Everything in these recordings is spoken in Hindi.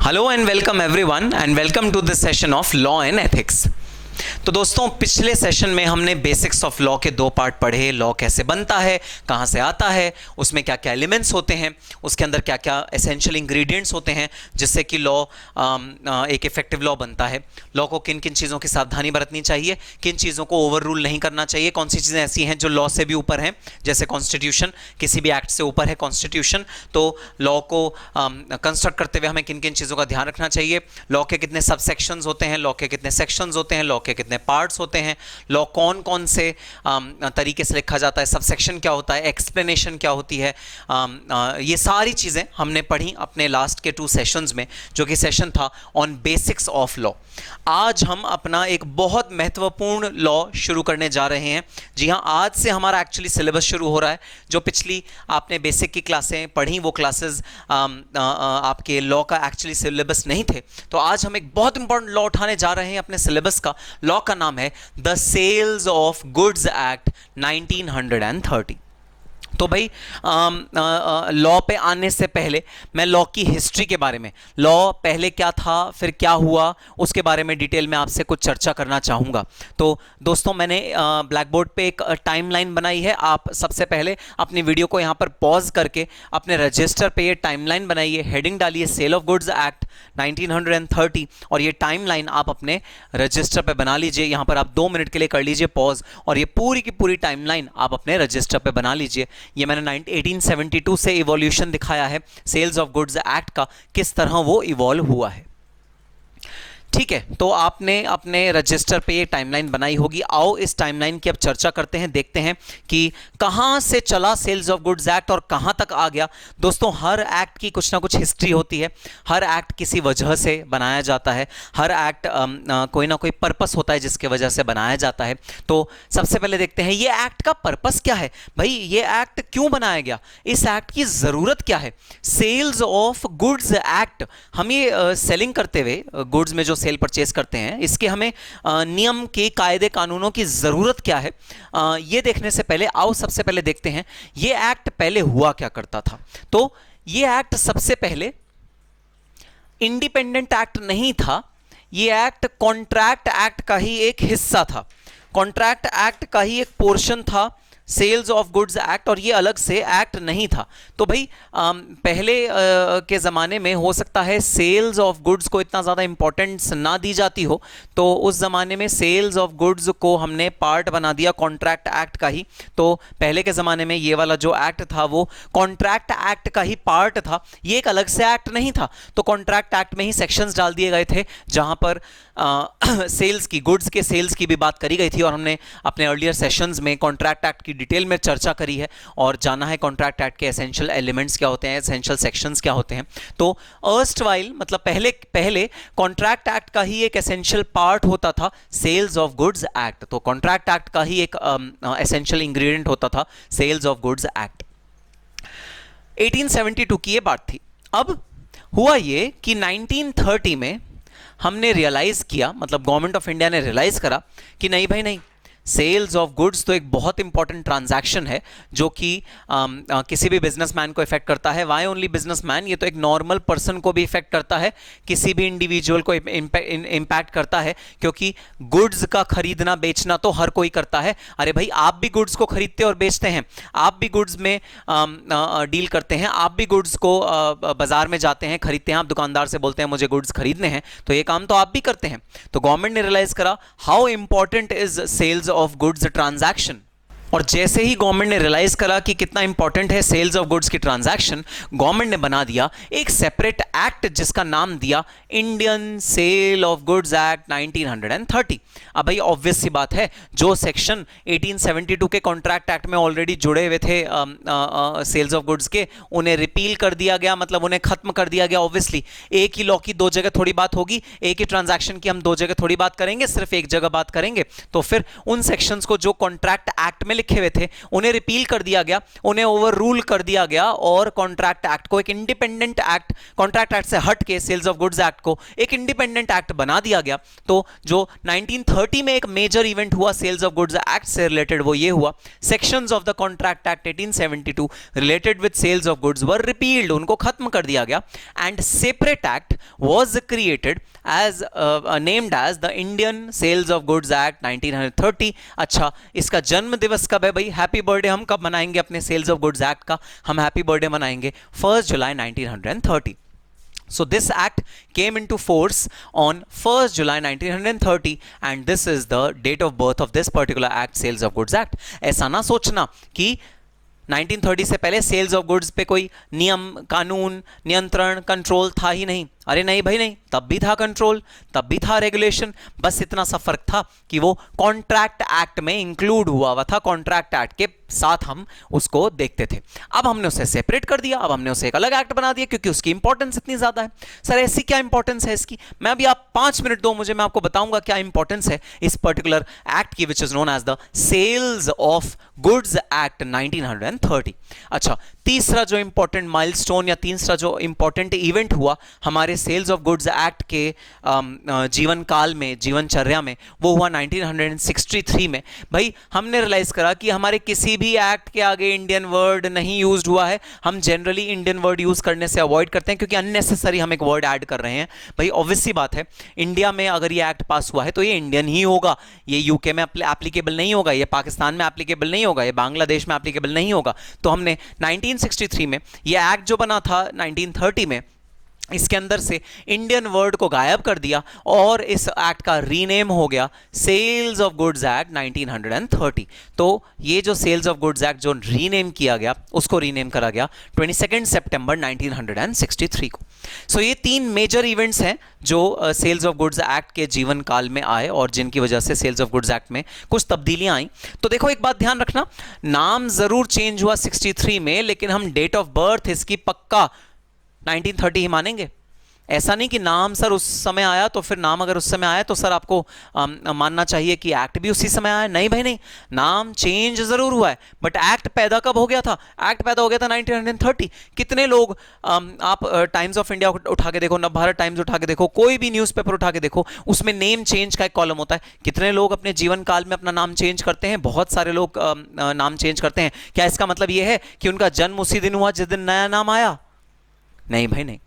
Hello and welcome everyone and welcome to this session of law and ethics. तो दोस्तों, पिछले सेशन में हमने बेसिक्स ऑफ लॉ के 2 पार्ट पढ़े। लॉ कैसे बनता है, कहाँ से आता है, उसमें क्या क्या एलिमेंट्स होते हैं, उसके अंदर क्या क्या एसेंशियल इंग्रेडिएंट्स होते हैं जिससे कि लॉ एक इफेक्टिव लॉ बनता है। लॉ को किन किन चीज़ों की सावधानी बरतनी चाहिए, किन चीज़ों को ओवर रूल नहीं करना चाहिए, कौन सी चीज़ें ऐसी हैं जो लॉ से भी ऊपर हैं, जैसे कॉन्स्टिट्यूशन, किसी भी एक्ट से ऊपर है कॉन्स्टिट्यूशन। तो लॉ को कंस्ट्रक्ट करते हुए हमें किन किन चीज़ों का ध्यान रखना चाहिए, लॉ के कितने सब सेक्शंस होते हैं, लॉ के कितने सेक्शंस होते हैं, लॉ के कितने पार्ट्स होते हैं, लॉ कौन कौन से तरीके से लिखा जाता है, सबसेक्शन क्या होता है, एक्सप्लेनेशन क्या होती है। ये सारी चीज़ें हमने पढ़ी अपने लास्ट के 2 सेशंस में, जो कि सेशन था ऑन बेसिक्स ऑफ लॉ। आज हम अपना एक बहुत महत्वपूर्ण लॉ शुरू करने जा रहे हैं। जी हाँ, आज से हमारा एक्चुअली सिलेबस शुरू हो रहा है। जो पिछली आपने बेसिक की क्लासें पढ़ी, वो क्लासेस आपके लॉ का एक्चुअली सिलेबस नहीं थे। तो आज हम एक बहुत इंपॉर्टेंट लॉ उठाने जा रहे हैं अपने सिलेबस का। लॉ का नाम है the sales of goods act 1930। तो भाई लॉ पे आने से पहले मैं लॉ की हिस्ट्री के बारे में, लॉ पहले क्या था फिर क्या हुआ, उसके बारे में डिटेल में आपसे कुछ चर्चा करना चाहूँगा। तो दोस्तों, मैंने ब्लैक बोर्ड पे एक टाइमलाइन बनाई है। आप सबसे पहले अपनी वीडियो को यहाँ पर पॉज करके अपने रजिस्टर पे ये टाइमलाइन बनाइए, हेडिंग डालिए सेल ऑफ गुड्स एक्ट 1930 और ये टाइमलाइन आप अपने रजिस्टर पे बना लीजिए। यहाँ पर आप 2 मिनट के लिए कर लीजिए पॉज और ये पूरी की पूरी टाइमलाइन आप अपने रजिस्टर पे बना लीजिए। ये मैंने 1872 से इवोल्यूशन दिखाया है सेल्स ऑफ गुड्स एक्ट का, किस तरह वो इवॉल्व हुआ है। ठीक है, तो आपने अपने रजिस्टर पे ये टाइमलाइन बनाई होगी। आओ इस टाइमलाइन की अब चर्चा करते हैं, देखते हैं कि कहाँ से चला सेल्स ऑफ गुड्स एक्ट और कहाँ तक आ गया। दोस्तों, हर एक्ट की कुछ ना कुछ हिस्ट्री होती है, हर एक्ट किसी वजह से बनाया जाता है, हर एक्ट कोई ना कोई पर्पस होता है जिसके वजह से बनाया जाता है। तो सबसे पहले देखते हैं ये एक्ट का पर्पस क्या है। भाई, ये एक्ट क्यों बनाया गया, इस एक्ट की ज़रूरत क्या है। सेल्स ऑफ गुड्स एक्ट, हम ये सेलिंग करते हुए गुड्स में जो सेल परचेज करते हैं, इसके हमें नियम के कायदे कानूनों की जरूरत क्या है, ये देखने से पहले आओ सबसे पहले देखते हैं ये एक्ट पहले हुआ क्या करता था। तो ये एक्ट सबसे पहले इंडिपेंडेंट एक्ट नहीं था, ये एक्ट कॉन्ट्रैक्ट एक्ट का ही एक हिस्सा था, कॉन्ट्रैक्ट एक्ट का ही एक पोर्शन था सेल्स ऑफ गुड्स एक्ट, और ये अलग से एक्ट नहीं था। तो भाई पहले के ज़माने में हो सकता है सेल्स ऑफ गुड्स को इतना ज़्यादा इंपॉर्टेंस ना दी जाती हो, तो उस ज़माने में सेल्स ऑफ गुड्स को हमने पार्ट बना दिया कॉन्ट्रैक्ट एक्ट का ही। तो पहले के ज़माने में ये वाला जो एक्ट था वो कॉन्ट्रैक्ट एक्ट का ही पार्ट था, ये एक अलग से एक्ट नहीं था। तो कॉन्ट्रैक्ट एक्ट में ही सेक्शंस डाल दिए गए थे जहाँ पर सेल्स की, गुड्स के सेल्स की भी बात करी गई थी, और हमने अपने अर्लियर सेशंस में कॉन्ट्रैक्ट एक्ट की डिटेल में चर्चा करी है और जाना है कॉन्ट्रैक्ट एक्ट के एसेंशियल एलिमेंट्स क्या होते हैं, एसेंशियल सेक्शंस क्या होते हैं। तो अर्स्टवाइल मतलब पहले कॉन्ट्रैक्ट एक्ट का ही एक एसेंशियल पार्ट होता था सेल्स ऑफ गुड्स एक्ट। तो कॉन्ट्रैक्ट एक्ट का ही एक एसेंशियल इंग्रेडिएंट होता था सेल्स ऑफ गुड्स एक्ट। 1872 की ये बात थी। अब हुआ ये कि 1930 में हमने रियलाइज किया, मतलब गवर्नमेंट ऑफ इंडिया ने रियलाइज करा कि नहीं भाई नहीं, सेल्स ऑफ गुड्स तो एक बहुत इंपॉर्टेंट ट्रांजैक्शन है जो कि किसी भी बिजनेसमैन को इफेक्ट करता है। वाई ओनली बिजनेसमैन, ये तो एक नॉर्मल पर्सन को भी इफेक्ट करता है, किसी भी इंडिविजुअल को इम्पैक्ट करता है, क्योंकि गुड्स का खरीदना बेचना तो हर कोई करता है। अरे भाई, आप भी गुड्स को खरीदते और बेचते हैं, आप भी गुड्स में डील करते हैं, आप भी गुड्स को बाजार में जाते हैं, खरीदते हैं, आप दुकानदार से बोलते हैं मुझे गुड्स खरीदने हैं, तो ये काम तो आप भी करते हैं। तो गवर्नमेंट ने रियलाइज करा how important is sales of goods transaction, और जैसे ही गवर्नमेंट ने रियलाइज करा कि कितना इंपॉर्टेंट है सेल्स ऑफ गुड्स की ट्रांजैक्शन, गवर्नमेंट ने बना दिया एक सेपरेट एक्ट जिसका नाम दिया Indian sale of goods act 1930। अब भाई ऑब्वियस सी बात है, जो सेक्शन 1872 के कॉन्ट्रैक्ट एक्ट में ऑलरेडी जुड़े हुए थे सेल्स ऑफ गुड्स के, उन्हें रिपील कर दिया गया, मतलब उन्हें खत्म कर दिया गया। ऑब्वियसली एक ही लॉ की 2 जगह थोड़ी बात होगी, एक ही ट्रांजैक्शन की हम 2 जगह थोड़ी बात करेंगे, सिर्फ एक जगह बात करेंगे। तो फिर उन सेक्शंस को जो कॉन्ट्रैक्ट एक्ट में लिखे हुए थे उन्हें रिपील कर दिया गया, उन्हें ओवर रूल कर दिया गया और कॉन्ट्रैक्ट एक्ट को एक इंडिपेंडेंट एक्ट, कॉन्ट्रैक्ट एक्ट से हट के सेल्स ऑफ गुड्स एक्ट को एक इंडिपेंडेंट एक्ट बना दिया गया। तो जो 1930 में एक मेजर इवेंट हुआ सेल्स ऑफ गुड्स एक्ट से रिलेटेड वो ये हुआ, sections of the contract act 1872 related with sales of goods were repealed, उनको खत्म कर दिया गया and separate act was created as named as the Indian sales of goods act 1930। अच्छा, इसका जन्म दिवस कब है भाई? हैप्पी बर्थडे हम कब मनाएंगे अपने सेल्स ऑफ गुड्स एक्ट का? हम हैप्पी बर्थडे मनाएंगे 1 जुलाई 1930। So this act came into force on 1st July 1930 and this is the date of birth of this particular act, Sales of Goods Act। ऐसा ना सोचना कि 1930 से पहले सेल्स ऑफ गुड्स पे कोई नियम, कानून, नियंत्रण, कंट्रोल था ही नहीं। अरे नहीं भाई नहीं, तब भी था कंट्रोल, तब भी था रेगुलेशन, बस इतना सा फर्क था कि वो कॉन्ट्रैक्ट एक्ट में इंक्लूड हुआ था, कॉन्ट्रैक्ट एक्ट के साथ हम उसको देखते थे। अब हमने उसे सेपरेट कर दिया, अब हमने उसे एक अलग एक्ट बना दिया क्योंकि उसकी इंपॉर्टेंस इतनी ज्यादा है। सर ऐसी क्या इंपॉर्टेंस है इसकी? मैं अभी, आप 5 मिनट दो मुझे, मैं आपको बताऊंगा क्या इंपॉर्टेंस है इस पर्टिकुलर एक्ट की, which is known as the sales of goods act 1930। अच्छा, तीसरा जो इंपॉर्टेंट माइलस्टोन या तीसरा जो इंपॉर्टेंट इवेंट हुआ हमारे सेल्स ऑफ गुड्स एक्ट के जीवन काल में, जीवनचर्या में, वो हुआ 1963 में। भाई हमने रियलाइज करा कि हमारे किसी भी एक्ट के आगे इंडियन वर्ड नहीं यूज्ड हुआ है। हम जनरली इंडियन वर्ड यूज करने से अवॉइड करते हैं क्योंकि अननेसेसरी हम एक वर्ड ऐड कर रहे हैं। भाई ऑब्वियस सी बात है, इंडिया में अगर ये एक्ट पास हुआ है तो ये इंडियन ही होगा, ये यूके में एप्लीकेबल नहीं होगा, ये पाकिस्तान में एप्लीकेबल नहीं होगा, ये बांग्लादेश में एप्लीकेबल नहीं होगा। तो हमने 1963 में ये एक्ट जो बना था 1930 में, इसके अंदर से इंडियन वर्ड को गायब कर दिया और इस एक्ट का रीनेम हो गया सेल्स ऑफ गुड्स एक्ट 1930। तो ये जो सेल्स ऑफ गुड्स एक्ट जो रीनेम किया गया, उसको रीनेम करा गया 22 सितंबर 1963 को। सो ये 3 मेजर इवेंट्स हैं जो सेल्स ऑफ गुड्स एक्ट के जीवन काल में आए और जिनकी वजह से सेल्स ऑफ गुड्स एक्ट में कुछ तब्दीलियां आई। तो देखो एक बात ध्यान रखना, नाम जरूर चेंज हुआ 63 में, लेकिन हम डेट ऑफ बर्थ इसकी पक्का 1930 ही मानेंगे। ऐसा नहीं कि नाम सर उस समय आया तो फिर नाम अगर उस समय आया तो सर आपको मानना चाहिए कि एक्ट भी उसी समय आया। नहीं भाई नहीं, नाम चेंज जरूर हुआ है बट एक्ट पैदा कब हो गया था? एक्ट पैदा हो गया था 1930। कितने लोग, आप टाइम्स ऑफ इंडिया उठा के देखो, नवभारत टाइम्स उठा के देखो, कोई भी न्यूज़पेपर उठा के देखो, उसमें नेम चेंज का एक कॉलम होता है। कितने लोग अपने जीवन काल में अपना नाम चेंज करते हैं? बहुत सारे लोग नाम चेंज करते हैं। क्या इसका मतलब यह है कि उनका जन्म उसी दिन हुआ जिस दिन नया नाम आया? नहीं भाई नहीं,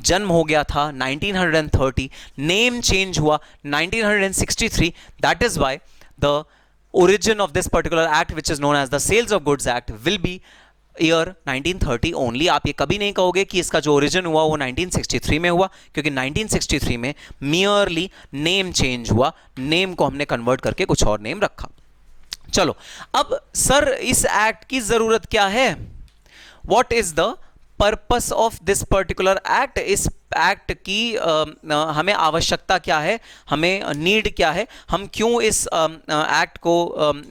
जन्म हो गया था 1930, नेम चेंज हुआ 1963। That is why the origin of this particular act which is known as the sales of goods act will be year 1930 only. आप ये कभी नहीं कहोगे कि इसका जो ओरिजिन हुआ वो 1963 में हुआ, क्योंकि 1963 में मियरली नेम चेंज हुआ, नेम को हमने कन्वर्ट करके कुछ और नेम रखा। चलो, अब सर इस एक्ट की जरूरत क्या है? What is the purpose of this particular act? इस एक्ट की हमें आवश्यकता क्या है, हमें नीड क्या है, हम क्यों इस एक्ट को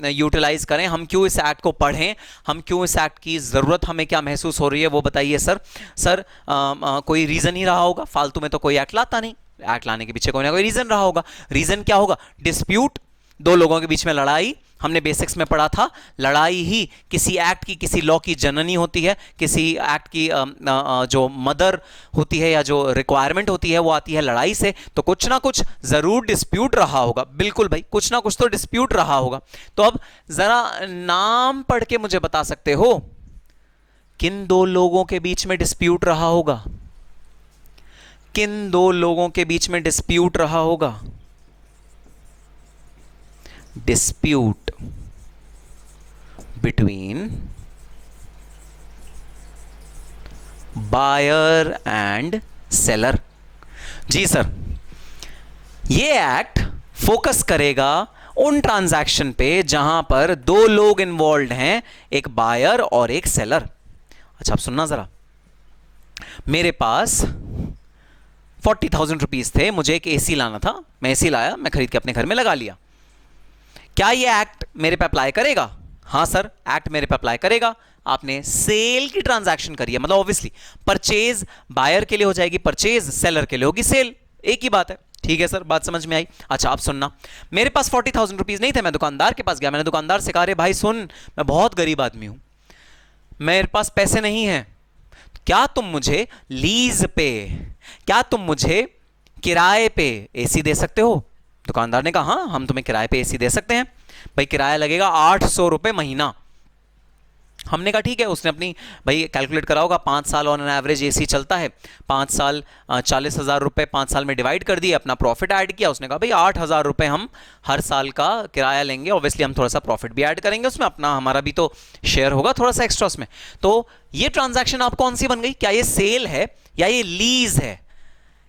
यूटिलाइज करें, हम क्यों इस एक्ट को पढ़ें, हम क्यों इस एक्ट की ज़रूरत हमें क्या महसूस हो रही है, वो बताइए सर। सर कोई रीज़न ही रहा होगा, फालतू में तो कोई एक्ट लाता नहीं, एक्ट लाने के पीछे कोई ना कोई रीज़न रहा होगा। रीज़न क्या होगा? डिस्प्यूट, दो लोगों के बीच में लड़ाई। हमने बेसिक्स में पढ़ा था, लड़ाई ही किसी एक्ट की, किसी लॉ की जननी होती है, किसी एक्ट की जो मदर होती है या जो रिक्वायरमेंट होती है वो आती है लड़ाई से। तो कुछ ना कुछ जरूर डिस्प्यूट रहा होगा। बिल्कुल भाई, कुछ ना कुछ तो डिस्प्यूट रहा होगा। तो अब जरा नाम पढ़ के मुझे बता सकते हो किन दो लोगों के बीच में डिस्प्यूट रहा होगा? किन दो लोगों के बीच में डिस्प्यूट रहा होगा? dispute between buyer and seller। जी सर, ये एक्ट फोकस करेगा उन ट्रांजैक्शन पे जहां पर दो लोग इन्वॉल्व हैं, एक बायर और एक सेलर। अच्छा, आप सुनना जरा, मेरे पास 40,000 रुपीज थे, मुझे एक एसी लाना था, मैं एसी लाया, मैं खरीद के अपने घर में लगा लिया। क्या ये एक्ट मेरे पे अप्लाई करेगा? हाँ सर, एक्ट मेरे पे अप्लाई करेगा। आपने सेल की ट्रांजैक्शन करी है, मतलब ऑब्वियसली परचेज बायर के लिए हो जाएगी परचेज, सेलर के लिए होगी सेल, एक ही बात है। ठीक है सर, बात समझ में आई। अच्छा आप सुनना, मेरे पास 40,000 रुपीज नहीं थे, मैं दुकानदार के पास गया, मैंने दुकानदार से कहा, अरे भाई सुन, मैं बहुत गरीब आदमी हूं, मेरे पास पैसे नहीं हैं, क्या तुम मुझे लीज पे, क्या तुम मुझे किराए पे एसी दे सकते हो? दुकानदार ने कहा हाँ हम तुम्हें किराए पे एसी दे सकते हैं, भाई किराया लगेगा 800 रुपए महीना। हमने कहा ठीक है। उसने अपनी भाई कैलकुलेट करा होगा, 5 साल ऑन एन एवरेज एसी चलता है, 5 साल 40,000 रुपए 5 साल में डिवाइड कर दिए, अपना प्रॉफिट ऐड किया, उसने कहा भाई 8,000 रुपए हम हर साल का किराया लेंगे, ऑब्वियसली हम थोड़ा सा प्रॉफिट भी ऐड करेंगे उसमें, अपना हमारा भी तो शेयर होगा थोड़ा सा एक्स्ट्रा उसमें। तो ये ट्रांजैक्शन आप कौन सी बन गई? क्या ये सेल है या ये लीज है?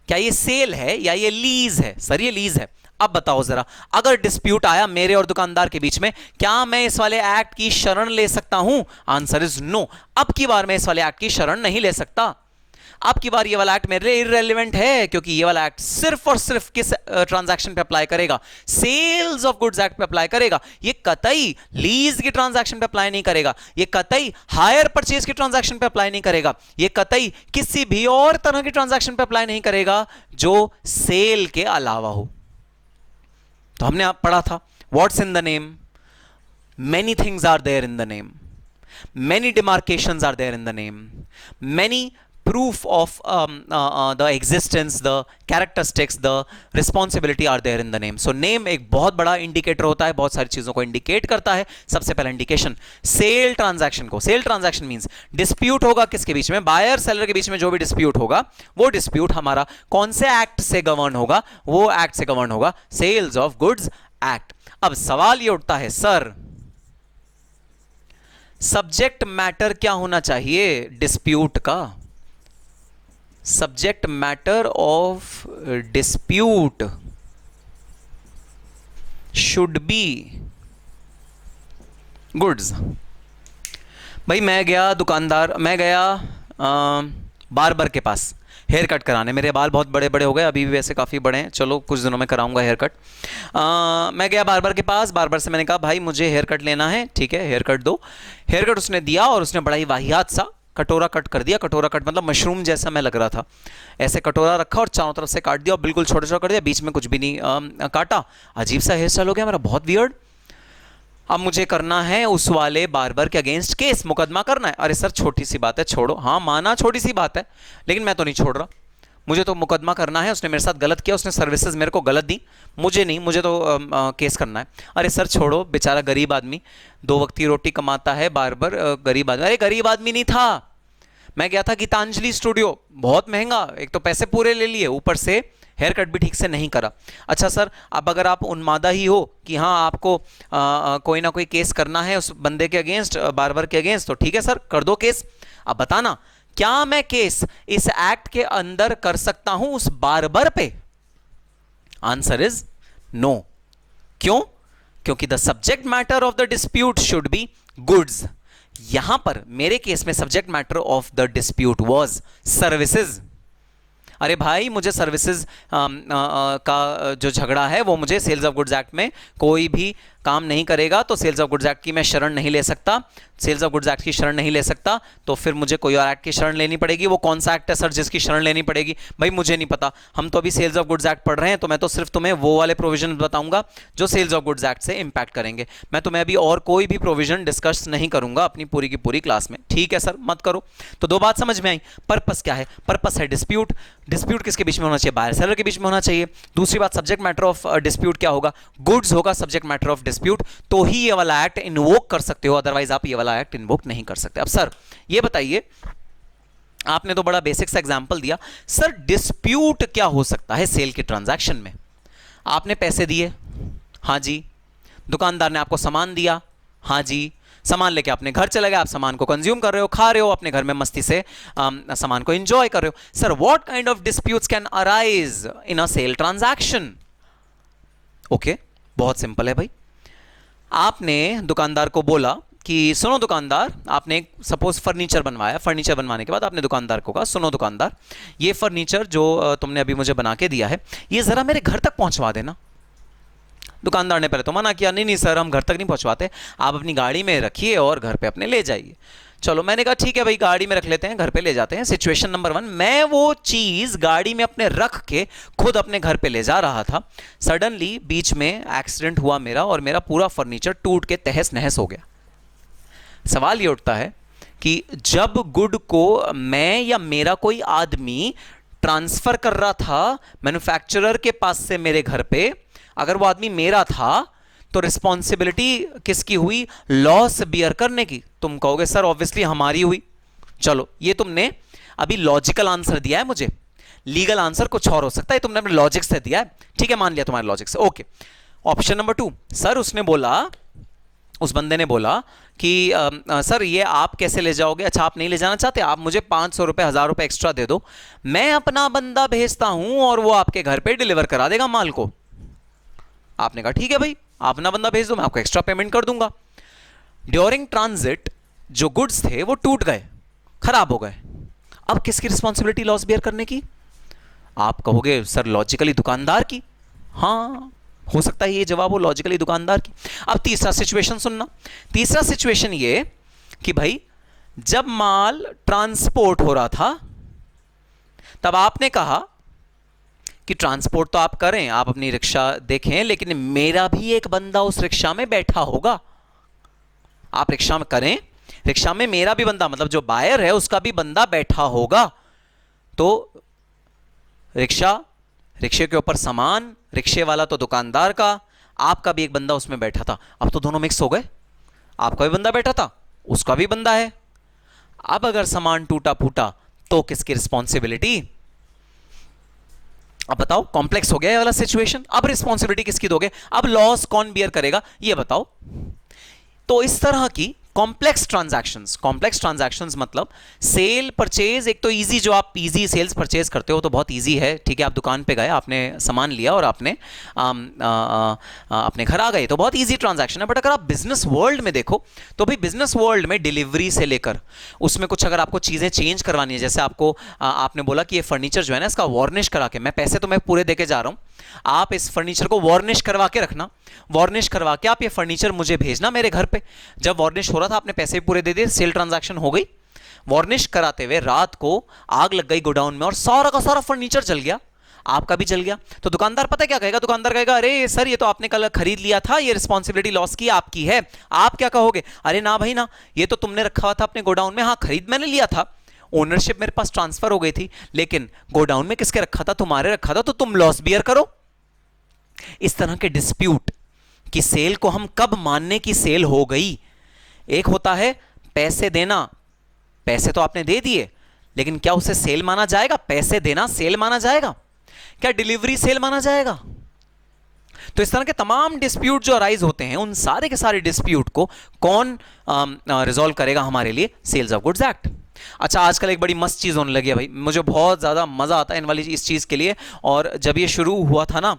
क्या ये सेल है या ये लीज है? सर ये लीज है। अब बताओ जरा, अगर डिस्प्यूट आया मेरे और दुकानदार के बीच में, क्या मैं इस वाले एक्ट की शरण ले सकता हूं? Answer is no. अब की बार मैं इस वाले एक्ट की शरण नहीं ले सकता। अब की बार ये वाला एक्ट मेरे लिए इररेलेवेंट है, क्योंकि ये वाला एक्ट सिर्फ और सिर्फ किस ट्रांजैक्शन पे अप्लाई करेगा? सेल्स ऑफ गुड्स एक्ट पे अप्लाई करेगा। ये कतई लीज की ट्रांजैक्शन पे अप्लाई नहीं करेगा, ये कतई हायर परचेज की ट्रांजैक्शन पे अप्लाई नहीं करेगा, ये कतई किसी भी और तरह की ट्रांजैक्शन पे अप्लाई नहीं करेगा जो सेल के अलावा हो। तो हमने आप पढ़ा था, what's in the name? Many things are there in the name, many demarcations are there in the name, many proof of the existence, the characteristics, the responsibility are there in the name. So name एक बहुत बड़ा इंडिकेटर होता है, बहुत सारी चीजों को इंडिकेट करता है। सबसे पहला इंडिकेशन सेल ट्रांजैक्शन को, सेल ट्रांजैक्शन मींस डिस्प्यूट होगा किसके बीच में? बायर सेलर के बीच में जो भी डिस्प्यूट होगा, वो डिस्प्यूट हमारा कौन से एक्ट से गवर्न होगा? वो एक्ट से गवर्न होगा सेल्स ऑफ गुड्स एक्ट। अब सवाल ये उठता है, सर सब्जेक्ट मैटर क्या होना चाहिए डिस्प्यूट का? Subject matter of dispute should be goods. भाई मैं गया बार्बर के पास हेयर कट कराने, मेरे बाल बहुत बड़े बड़े हो गए, अभी भी वैसे काफ़ी बड़े हैं, चलो कुछ दिनों में कराऊंगा हेयर कट। मैं गया बार्बर के पास, बार्बर से मैंने कहा भाई मुझे हेयर कट लेना है, ठीक है हेयर कट दो। हेयर कट उसने दिया और उसने बड़ा ही वाहियात सा कटोरा कट कर दिया। कटोरा कट मतलब मशरूम जैसा मैं लग रहा था, ऐसे कटोरा रखा और चारों तरफ से काट दिया और बिल्कुल छोटा छोटा कर दिया, बीच में कुछ भी नहीं काटा। अजीब सा हेयर स्टाइल हो गया मेरा, बहुत वियर्ड। अब मुझे करना है उस वाले बार्बर के अगेंस्ट केस, मुकदमा करना है। अरे सर छोटी सी बात है, छोड़ो। हाँ माना छोटी सी बात है, लेकिन मैं तो नहीं छोड़ रहा, मुझे तो मुकदमा करना है। उसने मेरे साथ गलत किया, उसने सर्विसेज मेरे को गलत दी, मुझे नहीं, मुझे तो केस करना है। अरे सर छोड़ो, बेचारा गरीब आदमी, 2 वक्त की रोटी कमाता है बार्बर, गरीब आदमी। अरे गरीब आदमी नहीं था, मैं गया था गीतांजलि स्टूडियो, बहुत महंगा, एक तो पैसे पूरे ले लिए, ऊपर से हेयर कट भी ठीक से नहीं करा। अच्छा सर, अब अगर आप उन्मादा ही हो कि हाँ आपको कोई ना कोई केस करना है उस बंदे के अगेंस्ट, बार्बर के अगेंस्ट, तो ठीक है सर कर दो केस। अब बताना क्या मैं केस इस एक्ट के अंदर कर सकता हूं उस बार्बर पे? Answer is no. क्यों? क्योंकि the subject matter of the dispute should be goods. यहां पर मेरे केस में subject matter of the dispute was services. अरे भाई मुझे सर्विसेज का जो झगड़ा है वो मुझे सेल्स ऑफ गुड्स एक्ट में कोई भी काम नहीं करेगा, तो सेल्स ऑफ गुड्स एक्ट की मैं शरण नहीं ले सकता। सेल्स ऑफ गुड्स एक्ट की शरण नहीं ले सकता तो फिर मुझे कोई और एक्ट की शरण लेनी पड़ेगी। वो कौन सा एक्ट है सर जिसकी शरण लेनी पड़ेगी? भाई मुझे नहीं पता, हम तो अभी सेल्स ऑफ गुड्स एक्ट पढ़ रहे हैं, तो मैं तो सिर्फ तुम्हें वो वाले प्रोविजन बताऊंगा जो सेल्स ऑफ गुड्स एक्ट से इंपैक्ट करेंगे। मैं तुम्हें अभी और कोई भी प्रोविजन डिस्कस नहीं करूंगा अपनी पूरी की पूरी क्लास में। ठीक है सर, मत करो। तो 2 बात समझ में आई। पर्पस क्या है? पर्पस है डिस्प्यूट। डिस्प्यूट किसके बीच में होना चाहिए? बायर सेलर के बीच में होना चाहिए। दूसरी बात, सब्जेक्ट मैटर ऑफ डिस्प्यूट क्या होगा? गुड्स होगा सब्जेक्ट मैटर ऑफ डिस्प्यूट, तो ही ये वाला एक्ट इन्वोक कर सकते हो, अदरवाइज आप ये वाला एक्ट इन्वोक नहीं कर सकते। अब सर ये बताइए, आपने तो बड़ा बेसिक सा एग्जांपल दिया, सर डिस्प्यूट क्या हो सकता है सेल के ट्रांजैक्शन में? आपने पैसे दिए, हाँ जी, दुकानदार ने आपको सामान दिया, हाँ जी, सामान लेके अपने घर चले गए, आप सामान को कंज्यूम कर रहे हो, खा रहे हो, अपने घर में मस्ती से सामान को एंजॉय कर रहे हो। Sir what kind of disputes can arise in a sale transaction? Okay, बहुत सिंपल है भाई। आपने दुकानदार को बोला कि सुनो दुकानदार, आपने सपोज फर्नीचर बनवाया, फर्नीचर बनवाने के बाद आपने दुकानदार को कहा सुनो दुकानदार, ये फर्नीचर जो तुमने अभी मुझे बना के दिया है ये ज़रा मेरे घर तक पहुंचवा देना। दुकानदार ने पहले तो मना किया, नहीं नहीं सर हम घर तक नहीं पहुंचवाते, आप अपनी गाड़ी में रखिए और घर पे अपने ले जाइए। चलो मैंने कहा ठीक है भाई, गाड़ी में रख लेते हैं, घर पे ले जाते हैं। सिचुएशन नंबर 1, मैं वो चीज गाड़ी में अपने रख के खुद अपने घर पे ले जा रहा था। सडनली बीच में एक्सीडेंट हुआ मेरा, और मेरा पूरा फर्नीचर टूट के तहस नहस हो गया। सवाल ये उठता है कि जब गुड को मैं या मेरा कोई आदमी ट्रांसफर कर रहा था मैन्युफैक्चरर के पास से मेरे घर पे, अगर वो आदमी मेरा था तो रिस्पॉन्सिबिलिटी किसकी हुई? लॉस बियर करने की। तुम कहोगे सर ऑब्वियसली हमारी हुई। चलो ये तुमने अभी लॉजिकल आंसर दिया है मुझे, लीगल आंसर कुछ और हो सकता है, तुमने अपने लॉजिक से दिया है, ठीक है, मान लिया तुम्हारे लॉजिक से, ओके। ऑप्शन नंबर 2, सर उसने बोला, उस बंदे ने बोला कि सर ये आप कैसे ले जाओगे? अच्छा आप नहीं ले जाना चाहते, आप मुझे 500 रुपए 1000 रुपए एक्स्ट्रा दे दो, मैं अपना बंदा भेजता हूं और वो आपके घर पे डिलीवर करा देगा माल को। आपने कहा ठीक है भाई, आप अपना बंदा भेज दो, मैं आपको एक्स्ट्रा पेमेंट कर दूंगा। ड्यूरिंग ट्रांजिट जो गुड्स थे वो टूट गए, खराब हो गए। अब किसकी रिस्पॉन्सिबिलिटी लॉस बियर करने की? आप कहोगे सर लॉजिकली दुकानदार की। हाँ, हो सकता है ये जवाब हो, लॉजिकली दुकानदार की। अब तीसरा सिचुएशन सुनना। तीसरा सिचुएशन ये कि भाई जब माल ट्रांसपोर्ट हो रहा था तब आपने कहा कि ट्रांसपोर्ट तो आप करें, आप अपनी रिक्शा देखें, लेकिन मेरा भी एक बंदा उस रिक्शा में बैठा होगा। आप रिक्शा में करें, रिक्शा में मेरा भी बंदा, मतलब जो बायर है उसका भी बंदा बैठा होगा। तो रिक्शे के ऊपर सामान, रिक्शे वाला तो दुकानदार का, आपका भी एक बंदा उसमें बैठा था। अब तो दोनों मिक्स हो गए, आपका भी बंदा बैठा था, उसका भी बंदा है। अब अगर सामान टूटा फूटा तो किसकी रिस्पॉन्सिबिलिटी? अब बताओ, कॉम्प्लेक्स हो गया ये वाला सिचुएशन। अब रिस्पॉन्सिबिलिटी किसकी दोगे? अब लॉस कौन बियर करेगा ये बताओ। तो इस तरह की कॉम्प्लेक्स ट्रांजैक्शंस मतलब सेल परचेज, एक तो इजी, जो आप इजी सेल्स परचेज करते हो तो बहुत इजी है, ठीक है, आप दुकान पे गए, आपने सामान लिया और आपने अपने घर आ गए, तो बहुत इजी ट्रांजैक्शन है। बट अगर आप बिजनेस वर्ल्ड में देखो तो भाई बिजनेस वर्ल्ड में डिलीवरी से लेकर उसमें कुछ अगर आपको चीज़ें चेंज करवानी है, जैसे आपको आपने बोला कि ये फर्नीचर जो है ना इसका वार्निश करा के, मैं पैसे तो मैं पूरे देके जा रहा हूँ, आप इस फर्नीचर को वार्निश करवा के रखना, वार्निश करवा के आप ये फर्नीचर मुझे भेजना मेरे घर पे। जब वार्निश हो रहा था आपने पैसे भी पूरे दे दिए, सेल ट्रांजैक्शन हो गई। वार्निश कराते हुए रात को आग लग गई गोडाउन में और सारा का सारा फर्नीचर जल गया, आपका भी जल गया। तो दुकानदार पता है क्या कहेगा? दुकानदार कहेगा अरे सर ये तो आपने कल खरीद लिया था, ये रिस्पॉन्सिबिलिटी लॉस की आपकी है। आप क्या कहोगे? अरे ना भाई ना, ये तो तुमने रखा हुआ था अपने गोडाउन में, हाँ खरीद मैंने लिया था, ओनरशिप मेरे पास ट्रांसफर हो गई थी, लेकिन गोडाउन में किसके रखा था? तुम्हारे रखा था, तो तुम लॉस बियर करो। इस तरह के डिस्प्यूट कि सेल को हम कब मानने की सेल हो गई। एक होता है पैसे देना, पैसे तो आपने दे दिए, लेकिन क्या उसे सेल माना जाएगा? पैसे देना सेल माना जाएगा? क्या डिलीवरी सेल माना जाएगा? तो इस तरह के तमाम डिस्प्यूट जो अराइज होते हैं, उन सारे के सारे डिस्प्यूट को कौन रिजॉल्व करेगा हमारे लिए? Sales of goods act. अच्छा, आजकल एक बड़ी मस्त चीज होने लगी है भाई, मुझे बहुत ज्यादा मजा आता है इन वाली इस चीज के लिए, और जब ये शुरू हुआ था ना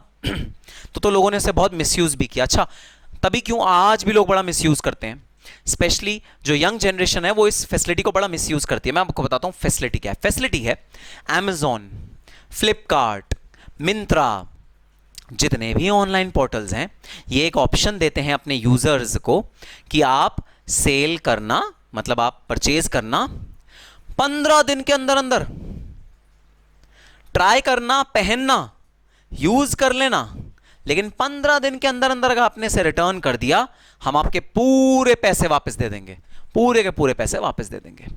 तो लोगों ने इसे बहुत मिसयूज भी किया। अच्छा, तभी क्यों आज भी लोग बड़ा मिसयूज करते हैं, स्पेशली जो यंग जनरेशन है वो इस फैसिलिटी को बड़ा मिसयूज करती है। मैं आपको बताता हूं फैसिलिटी क्या है। फैसिलिटी है Amazon, फ्लिपकार्ट, मिंत्रा, जितने भी ऑनलाइन पोर्टल्स हैं, ये एक ऑप्शन देते हैं अपने यूजर्स को कि आप सेल करना, मतलब आप परचेज करना 15 दिन के अंदर अंदर, ट्राई करना, पहनना, यूज कर लेना, लेकिन 15 दिन के अंदर अंदर अगर आपने से रिटर्न कर दिया, हम आपके पूरे पैसे वापस दे देंगे, पूरे के पूरे पैसे वापस दे देंगे।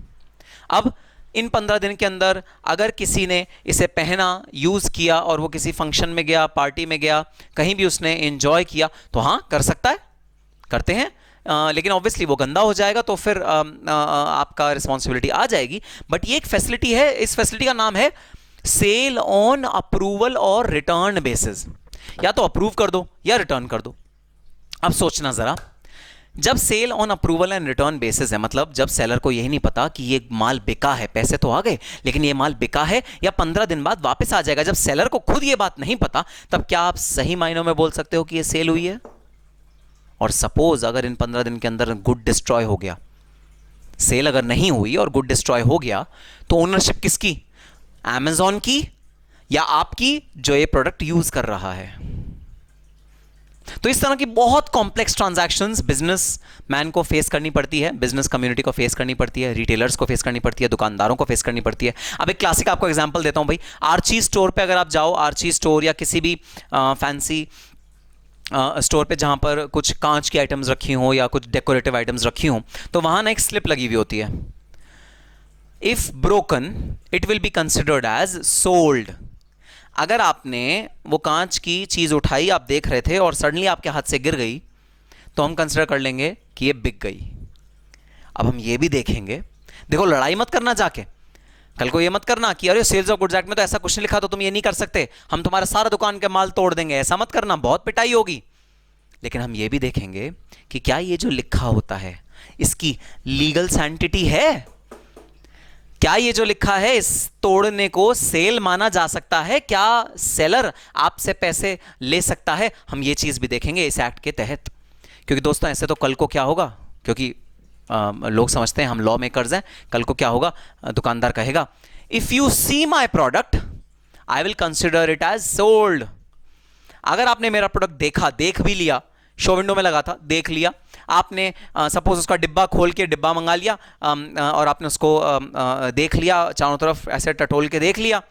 अब इन 15 दिन के अंदर अगर किसी ने इसे पहना, यूज किया और वो किसी फंक्शन में गया, पार्टी में गया, कहीं भी उसने एंजॉय किया, तो हाँ कर सकता है, करते हैं, लेकिन ऑब्वियसली वो गंदा हो जाएगा तो फिर आपका रिस्पॉन्सिबिलिटी आ जाएगी। बट ये एक फैसिलिटी है, इस फैसिलिटी का नाम है सेल ऑन अप्रूवल और रिटर्न बेसिस। या तो अप्रूव कर दो या रिटर्न कर दो। अब सोचना जरा, जब sale on approval and return basis है, मतलब जब सेलर को यही नहीं पता कि ये माल बिका है, पैसे तो आ गए लेकिन ये माल बिका है या 15 दिन बाद वापस आ जाएगा, जब सेलर को खुद ये बात नहीं पता, तब क्या आप सही मायनों में बोल सकते हो कि ये सेल हुई है? और सपोज अगर इन 15 दिन के अंदर गुड डिस्ट्रॉय हो गया, सेल अगर नहीं हुई और गुड डिस्ट्रॉय हो गया, तो ओनरशिप किसकी? Amazon की या आपकी जो ये प्रोडक्ट यूज कर रहा है? तो इस तरह की बहुत कॉम्प्लेक्स ट्रांजैक्शंस बिजनेस मैन को फेस करनी पड़ती है, बिजनेस कम्युनिटी को फेस करनी पड़ती है, रिटेलर्स को फेस करनी पड़ती है, दुकानदारों को फेस करनी पड़ती है। अब एक क्लासिक आपको एग्जांपल देता हूं भाई, आर्ची स्टोर पे अगर आप जाओ, आर्ची स्टोर या किसी भी फैंसी स्टोर पे जहां पर कुछ कांच की आइटम्स रखी हो या कुछ डेकोरेटिव आइटम्स रखी हो, तो वहां ना एक स्लिप लगी हुई होती है, if broken it will be considered as sold. अगर आपने वो कांच की चीज उठाई, आप देख रहे थे और सडनली आपके हाथ से गिर गई, तो हम कंसिडर कर लेंगे कि ये बिक गई। अब हम ये भी देखेंगे, देखो लड़ाई मत करना जाके, कल को ये मत करना कि अरे सेल्स ऑफ गुड्स एक्ट में तो ऐसा कुछ नहीं लिखा, तो तुम ये नहीं कर सकते, हम तुम्हारा सारा दुकान के माल तोड़ देंगे, ऐसा मत करना, बहुत पिटाई होगी। लेकिन हम ये भी देखेंगे कि क्या ये जो लिखा होता है इसकी लीगल सैंटिटी है, क्या ये जो लिखा है इस तोड़ने को सेल माना जा सकता है, क्या सेलर आपसे पैसे ले सकता है, हम ये चीज भी देखेंगे इस एक्ट के तहत। क्योंकि दोस्तों ऐसे तो कल को क्या होगा, क्योंकि लोग समझते हैं हम लॉ मेकर्स हैं, कल को क्या होगा, दुकानदार कहेगा if you see my product I will consider it as sold. अगर आपने मेरा प्रोडक्ट देखा, देख भी लिया, शो विंडो में लगा था, देख लिया आपने, सपोज उसका डिब्बा खोल के डिब्बा मंगा लिया और आपने उसको देख लिया, चारों तरफ ऐसे टटोल के देख लिया,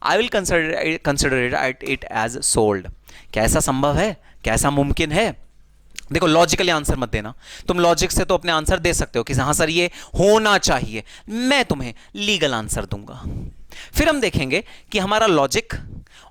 I will consider it as sold. क्या ऐसा संभव है, क्या ऐसा मुमकिन है? देखो लॉजिकली आंसर मत देना, तुम लॉजिक से तो अपने आंसर दे सकते हो कि हाँ सर ये होना चाहिए, मैं तुम्हें लीगल आंसर दूंगा। फिर हम देखेंगे कि हमारा लॉजिक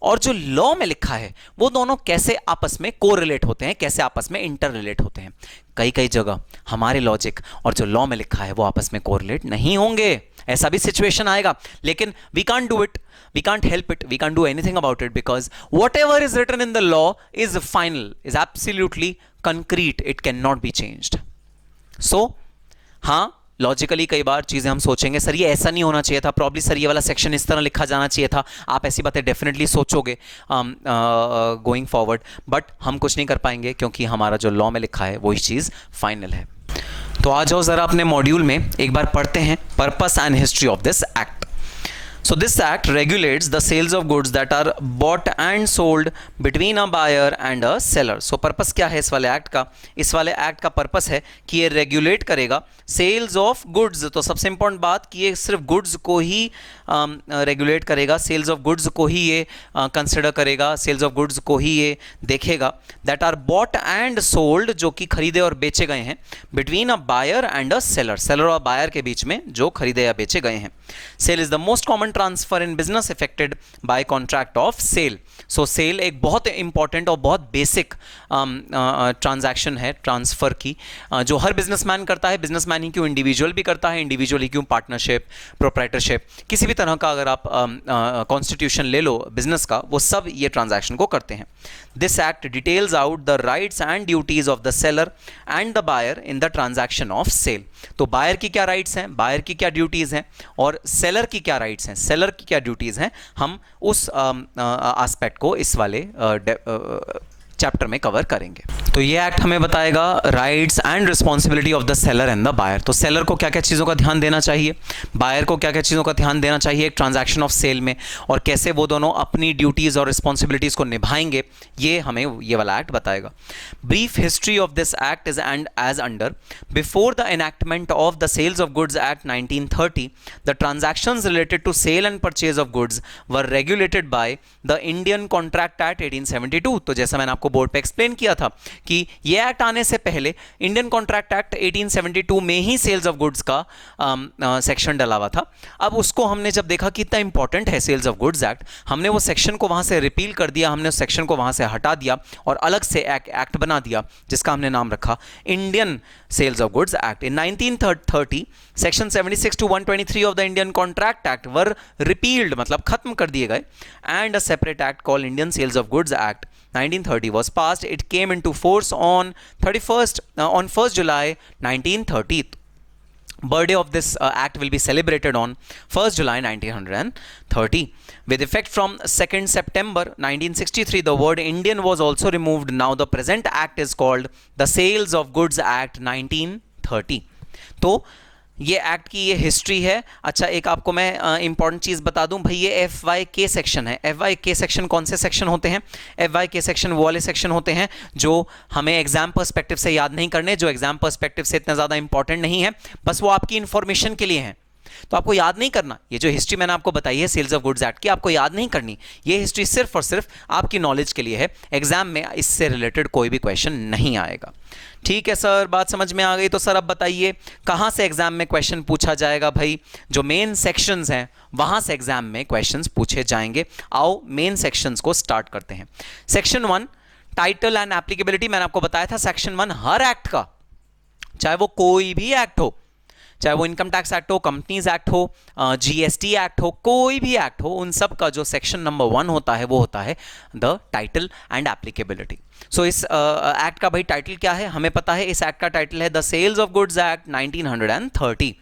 और जो लॉ में लिखा है वो दोनों कैसे आपस में कोरिलेट होते हैं, कैसे आपस में इंटर रिलेट होते हैं। कई कई जगह हमारे लॉजिक और जो लॉ में लिखा है वो आपस में कोरिलेट नहीं होंगे, ऐसा भी सिचुएशन आएगा, लेकिन we can't do it, we can't help it, we can't do anything about it, because whatever is written in the law is final, is absolutely concrete, it cannot be changed. So हाँ लॉजिकली कई बार चीजें हम सोचेंगे सर ये ऐसा नहीं होना चाहिए था, प्रॉब्ली सर ये वाला सेक्शन इस तरह लिखा जाना चाहिए था, आप ऐसी बातें डेफिनेटली सोचोगे गोइंग फॉरवर्ड, बट हम कुछ नहीं कर पाएंगे क्योंकि हमारा जो लॉ में लिखा है वही चीज फाइनल है। तो आ जाओ जरा अपने मॉड्यूल में एक बार पढ़ते हैं purpose and history of this act. So this act regulates the sales of goods that are bought and sold between a buyer and a seller. So purpose क्या है इस वाले एक्ट का? इस वाले एक्ट का पर्पस है कि ये रेगुलेट करेगा सेल्स ऑफ गुड्स। तो सबसे इंपॉर्टेंट बात कि ये सिर्फ गुड्स को ही रेगुलेट करेगा, सेल्स ऑफ गुड्स को ही ये कंसिडर करेगा, सेल्स ऑफ गुड्स को ही ये देखेगा, that are bought and sold, जो कि खरीदे और बेचे गए हैं, between a buyer and a seller, seller और बायर के बीच में जो खरीदे या बेचे गए हैं। Sale is the most common transfer in business effected by contract of sale. So sale एक बहुत इंपॉर्टेंट और बहुत बेसिक ट्रांजैक्शन है ट्रांसफर की, जो हर बिजनेसमैन करता है, बिजनेसमैन ही क्यों इंडिविजुअल भी करता है, इंडिविजुअल ही क्यों पार्टनरशिप, प्रोप्राइटरशिप, किसी भी तरह का अगर आप कॉन्स्टिट्यूशन ले लो बिजनेस का, वो सब ये ट्रांजैक्शन को करते हैं। This act details out the rights and duties of the seller and the buyer in the transaction of sale. तो बायर की क्या राइट्स हैं, बायर की क्या ड्यूटीज हैं, और सेलर की क्या राइट्स हैं, सेलर की क्या ड्यूटीज हैं, हम उस एस्पेक्ट को इस वाले चैप्टर में कवर करेंगे। तो ये एक्ट हमें बताएगा rights and responsibility of the seller and the buyer. तो सेलर को क्या क्या चीज़ों का ध्यान देना चाहिए, बायर को क्या क्या चीज़ों का ध्यान देना चाहिए एक ट्रांजैक्शन ऑफ सेल में, और कैसे वो दोनों अपनी ड्यूटीज़ और रिस्पॉन्सिबिलिटीज़ को निभाएंगे, ये हमें ये वाला एक्ट बताएगा। Brief history of this act is and as under. Before the enactment of the sales of goods act 1930, the transactions related to sale and purchase of goods were regulated by the Indian contract act 1872। तो जैसा मैंने आपको बोर्ड पे एक्सप्लेन किया था कि ये एक्ट आने से पहले इंडियन कॉन्ट्रैक्ट एक्ट 1872 में ही सेल्स ऑफ गुड्स का सेक्शन डला हुआ था। अब उसको हमने जब देखा कि इतना इंपॉर्टेंट है सेल्स ऑफ गुड्स एक्ट, हमने वो सेक्शन को वहां से रिपील कर दिया, हमने उस सेक्शन को वहां से हटा दिया और अलग से एक्ट बना दिया जिसका हमने नाम रखा Indian sales of goods act. In 1930 section 76 to 123 of the Indian contract act were repealed, मतलब खत्म कर दिए गए, and a separate act called Indian sales of goods act 1930 was passed. It came into force on 1st July 1930. Birthday of this act will be celebrated on 1st July 1930. With effect from 2nd September 1963, the word Indian was also removed. Now the present act is called the Sales of Goods Act 1930. तो ये एक्ट की ये हिस्ट्री है। अच्छा, एक आपको मैं इंपॉर्टेंट चीज़ बता दूं भाई, ये FYK सेक्शन है। FYK सेक्शन कौन से सेक्शन होते हैं? FYK सेक्शन वो वाले सेक्शन होते हैं जो हमें एग्जाम पर्सपेक्टिव से याद नहीं करने, जो एग्जाम पर्सपेक्टिव से इतना ज़्यादा इंपॉर्टेंट नहीं है, बस वो आपकी इंफॉर्मेशन के लिए है। तो आपको याद नहीं करना। ये जो हिस्ट्री मैंने आपको बताई है सेल्स ऑफ गुड्स एक्ट की, आपको याद नहीं करनी। ये हिस्ट्री सिर्फ और सिर्फ आपकी नॉलेज के लिए है। एग्जाम में इससे रिलेटेड कोई भी क्वेश्चन नहीं आएगा। ठीक है सर, बात समझ में आ गई। तो सर अब बताइए कहां से एग्जाम में क्वेश्चन पूछा जाएगा? भाई जो मेन सेक्शंस हैं वहां से एग्जाम में क्वेश्चंस पूछे जाएंगे। आओ मेन सेक्शंस को स्टार्ट करते हैं। Section 1 title and applicability. मैंने आपको बताया था सेक्शन 1 हर एक्ट का, चाहे वो कोई भी एक्ट हो, चाहे वो इनकम टैक्स एक्ट हो, कंपनीज एक्ट हो, GST एक्ट हो, कोई भी एक्ट हो, उन सब का जो सेक्शन नंबर 1 होता है वो होता है द टाइटल एंड एप्लीकेबिलिटी। सो इस एक्ट का भाई टाइटल क्या है हमें पता है। इस एक्ट का टाइटल है the sales of goods act 1930।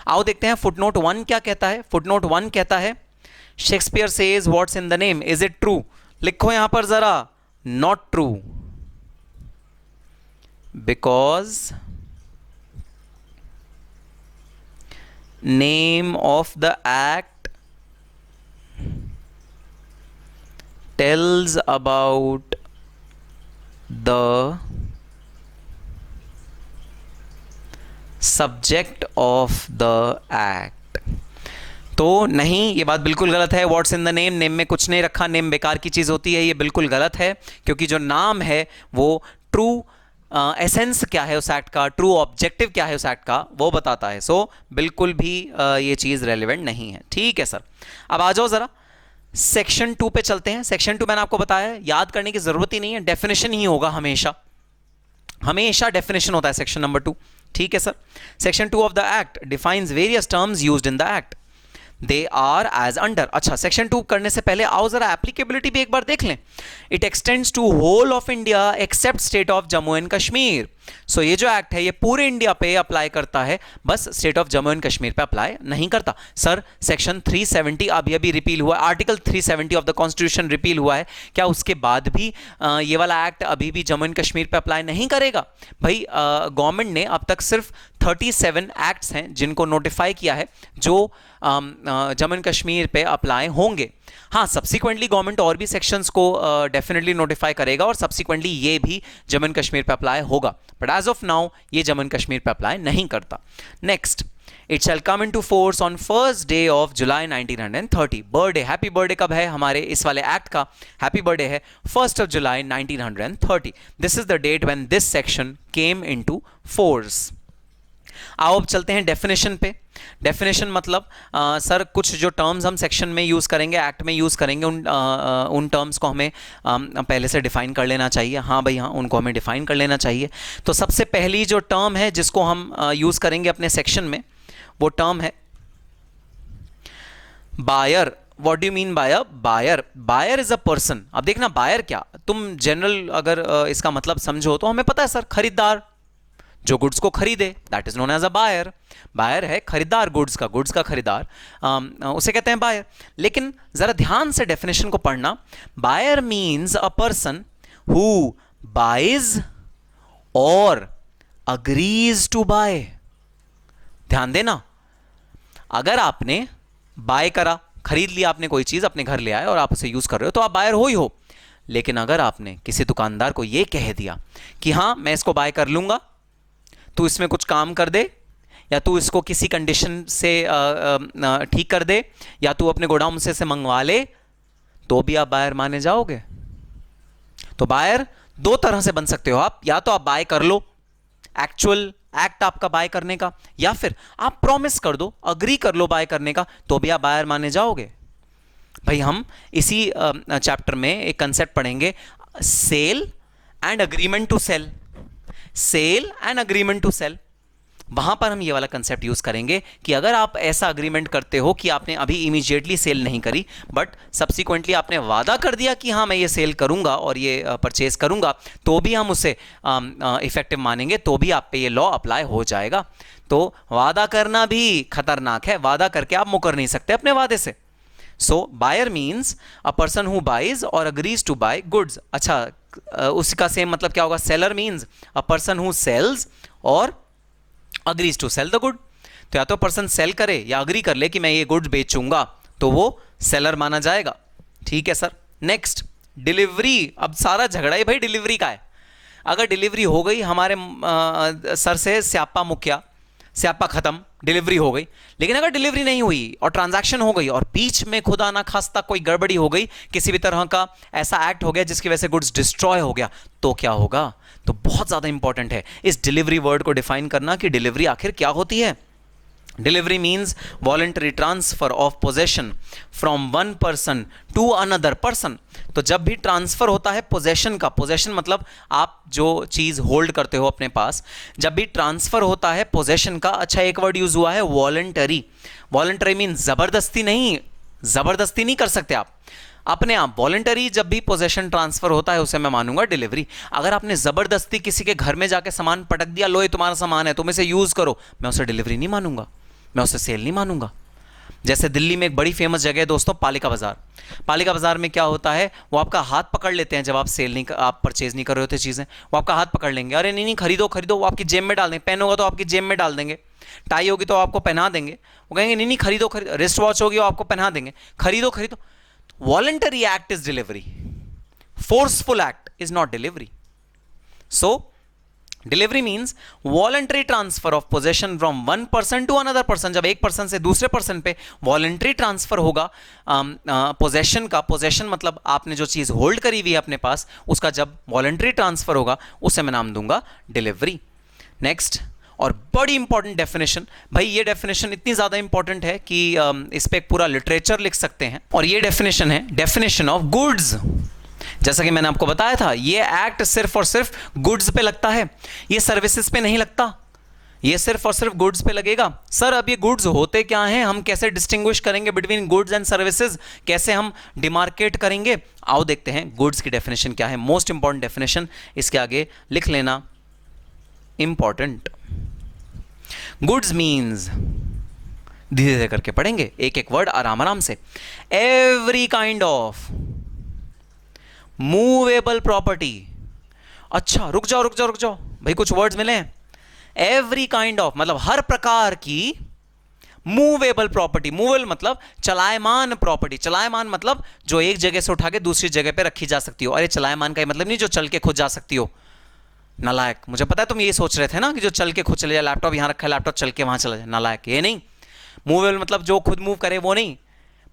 आओ देखते हैं फुटनोट 1 क्या कहता है। फुटनोट 1 कहता है Shakespeare says what's in the name, is it true? लिखो यहां पर जरा, not true, because name of the act tells about the subject of the act। तो नहीं, ये बात बिल्कुल गलत है। What's in the name, name में कुछ नहीं रखा, नेम बेकार की चीज़ होती है, ये बिल्कुल गलत है। क्योंकि जो नाम है वो ट्रू एसेंस क्या है उस एक्ट का, ट्रू ऑब्जेक्टिव क्या है उस एक्ट का, वो बताता है। सो बिल्कुल भी ये चीज़ रेलिवेंट नहीं है। ठीक है सर, अब आ जाओ ज़रा सेक्शन 2 पे चलते हैं। सेक्शन 2 मैंने आपको बताया याद करने की ज़रूरत ही नहीं है, डेफिनेशन ही होगा हमेशा, हमेशा डेफिनेशन होता है सेक्शन नंबर 2। ठीक है sir, section 2 of the act defines various terms used in the act, they are as under. अच्छा, सेक्शन 2 करने से पहले आओ जरा एप्लीकेबिलिटी भी एक बार देख लें। It extends to whole of India except state of Jammu and Kashmir. So ये जो एक्ट है ये पूरे इंडिया पे अप्लाई करता है, बस state of Jammu and Kashmir पे अप्लाई नहीं करता। सर सेक्शन 370 अभी अभी रिपील हुआ है, article 370 of the constitution repeal हुआ है, क्या उसके बाद भी ये वाला एक्ट अभी भी जम्मू एंड कश्मीर पे अप्लाई नहीं करेगा? भाई गवर्नमेंट ने अब तक सिर्फ 37 एक्ट्स हैं जिनको नोटिफाई किया है जो जम्मू एंड कश्मीर पे अप्लाई होंगे। हाँ, सब्सिक्वेंटली गवर्नमेंट और भी सेक्शंस को डेफिनेटली नोटिफाई करेगा और सब्सिक्वेंटली ये भी जम्मू एंड कश्मीर पे अप्लाई होगा, बट एज ऑफ नाउ ये जम्मू एंड कश्मीर पे अप्लाई नहीं करता। Next, it shall come into force on first day of July 1930। Birthday, happy birthday कब है हमारे इस वाले एक्ट का? हैप्पी बर्थडे है 1 जुलाई 1930। This is the date when this section came into force. आओ अब चलते हैं डेफिनेशन पे। डेफिनेशन मतलब सर कुछ जो टर्म्स हम सेक्शन में यूज़ करेंगे, एक्ट में यूज़ करेंगे, उन टर्म्स को हमें पहले से डिफाइन कर लेना चाहिए। हाँ भाई हाँ, उनको हमें डिफाइन कर लेना चाहिए। तो सबसे पहली जो टर्म है जिसको हम यूज़ करेंगे अपने सेक्शन में, वो टर्म है buyer. What do you mean by buyer? Buyer is a person. अब देखना बायर क्या, तुम जनरल अगर इसका मतलब समझो तो हमें पता है सर खरीदार, जो गुड्स को खरीदे, that is known as a buyer. Buyer है खरीदार गुड्स का खरीदार, उसे कहते हैं बायर। लेकिन जरा ध्यान से डेफिनेशन को पढ़ना। Buyer means a person who buys और अग्रीज टू बाय। ध्यान देना, अगर आपने बाय करा, खरीद लिया आपने कोई चीज, अपने घर ले आए और आप उसे यूज कर रहे हो, तो आप बायर हो ही हो। लेकिन अगर आपने किसी दुकानदार को यह कह दिया कि हाँ मैं इसको बाय कर लूंगा, तू इसमें कुछ काम कर दे, या तू इसको किसी कंडीशन से ठीक कर दे, या तू अपने गोडाउन से मंगवा ले, तो भी आप बायर माने जाओगे। तो बायर दो तरह से बन सकते हो आप, या तो आप बाय कर लो, एक्चुअल एक्ट आपका बाय करने का, या फिर आप प्रॉमिस कर दो, अग्री कर लो बाय करने का, तो भी आप बायर माने जाओगे। भाई हम इसी चैप्टर में एक कंसेप्ट पढ़ेंगे, sale and agreement to sale. Sale and agreement to sale, वहां पर हम ये वाला कंसेप्ट यूज करेंगे कि अगर आप ऐसा अग्रीमेंट करते हो कि आपने अभी इमीडिएटली सेल नहीं करी, बट सब्सिक्वेंटली आपने वादा कर दिया कि हाँ मैं ये सेल करूंगा और ये परचेज करूंगा, तो भी हम उसे इफेक्टिव मानेंगे, तो भी आप पे ये लॉ अप्लाई हो जाएगा। तो वादा करना भी खतरनाक है, वादा करके आप मुकर नहीं सकते अपने वादे से। So buyer means a person who buys और अग्रीज टू बाय गुड्स। अच्छा, उसका सेम मतलब क्या होगा? Seller means a person who sells or agrees to sell the good। तो या तो पर्सन सेल करे या अग्री कर ले कि मैं ये गुड्स बेचूंगा, तो वो सेलर माना जाएगा। ठीक है सर। Next, delivery. अब सारा झगड़ा ही भाई डिलीवरी का है। अगर डिलीवरी हो गई हमारे सर से स्यापा मुक्या, स्यापा खत्म, डिलीवरी हो गई। लेकिन अगर डिलीवरी नहीं हुई और ट्रांजैक्शन हो गई और बीच में खुदा ना खास्ता कोई गड़बड़ी हो गई, किसी भी तरह का ऐसा एक्ट हो गया जिसकी वजह से गुड्स डिस्ट्रॉय हो गया, तो क्या होगा? तो बहुत ज्यादा इंपॉर्टेंट है इस डिलीवरी वर्ड को डिफाइन करना कि डिलीवरी आखिर क्या होती है। Delivery means voluntary transfer of possession from one person to another person. तो जब भी ट्रांसफर होता है पोजेशन का, पोजेशन मतलब आप जो चीज होल्ड करते हो अपने पास, जब भी ट्रांसफर होता है पोजेशन का, अच्छा एक वर्ड यूज हुआ है वॉलंटरी। वॉलंटरी मीन्स जबरदस्ती नहीं, जबरदस्ती नहीं कर सकते आप, अपने आप वॉलंटरी जब भी पोजेशन ट्रांसफर होता है उसे मैं मानूंगा डिलीवरी। अगर आपने जबरदस्ती किसी के घर में जाके सामान पटक दिया, लो ये तुम्हारा सामान है तुम इसे यूज करो, मैं उसे डिलीवरी नहीं मानूंगा, मैं उसे सेल नहीं मानूंगा। जैसे दिल्ली में एक बड़ी फेमस जगह है दोस्तों, पालिका बाजार। पालिका बाजार में क्या होता है, वो आपका हाथ पकड़ लेते हैं जब आप सेल नहीं, आप परचेज नहीं कर रहे होते चीजें, वो आपका हाथ पकड़ लेंगे, अरे नहीं नहीं खरीदो खरीदो, वो आपकी जेब में डाल देंगे, पेन होगा तो आपकी जेब में डाल देंगे, टाई होगी तो आपको पहना देंगे, वो कहेंगे नहीं नहीं खरीदो खरीदो, रिस्ट वॉच होगी वो आपको पहना देंगे, खरीदो खरीदो। Voluntary act is delivery, forceful act is not delivery. So delivery means voluntary transfer of possession from one person to another person. जब एक पर्सन से दूसरे पर्सन पे वॉलंटरी ट्रांसफर होगा पोजेशन का, पोजेशन मतलब आपने जो चीज होल्ड करी हुई है अपने पास, उसका जब वॉलंटरी ट्रांसफर होगा उसे मैं नाम दूंगा डिलीवरी। नेक्स्ट, और बड़ी इंपॉर्टेंट डेफिनेशन, भाई ये डेफिनेशन इतनी ज्यादा इंपॉर्टेंट है कि इस पे एक पूरा लिटरेचर लिख सकते हैं, और ये डेफिनेशन है डेफिनेशन ऑफ गुड्स। जैसा कि मैंने आपको बताया था, ये एक्ट सिर्फ और सिर्फ गुड्स पे लगता है, ये सर्विसेज पे नहीं लगता, ये सिर्फ और सिर्फ गुड्स पे लगेगा। सर अब ये गुड्स होते क्या हैं, हम कैसे डिस्टिंग्विश करेंगे बिटवीन गुड्स एंड सर्विसेज, कैसे हम डिमार्केट करेंगे? आओ देखते हैं गुड्स की डेफिनेशन क्या है। मोस्ट इंपॉर्टेंट डेफिनेशन इसके आगे लिख लेना, इंपॉर्टेंट। गुड्स मीन्स, धीरे धीरे करके पढ़ेंगे एक एक वर्ड आराम आराम से। Every kind of movable property. अच्छा रुक जाओ रुक जाओ रुक जाओ भाई, कुछ वर्ड्स मिले हैं। एवरी काइंड ऑफ मतलब हर प्रकार की मूवेबल प्रॉपर्टी। मूवेबल मतलब चलायमान प्रॉपर्टी। चलायमान मतलब जो एक जगह से उठा के दूसरी जगह पे रखी जा सकती हो। अरे चलायमान का मतलब नहीं जो चल के खुद जा सकती हो, नालायक। मुझे पता है तुम ये सोच रहे थे ना कि जो चल के खुद चले जाए, लैपटॉप यहां रखा है लैपटॉप चल के वहां चला जाए, नालायक। ये नहीं, मूवेबल मतलब जो खुद मूव करे वो नहीं,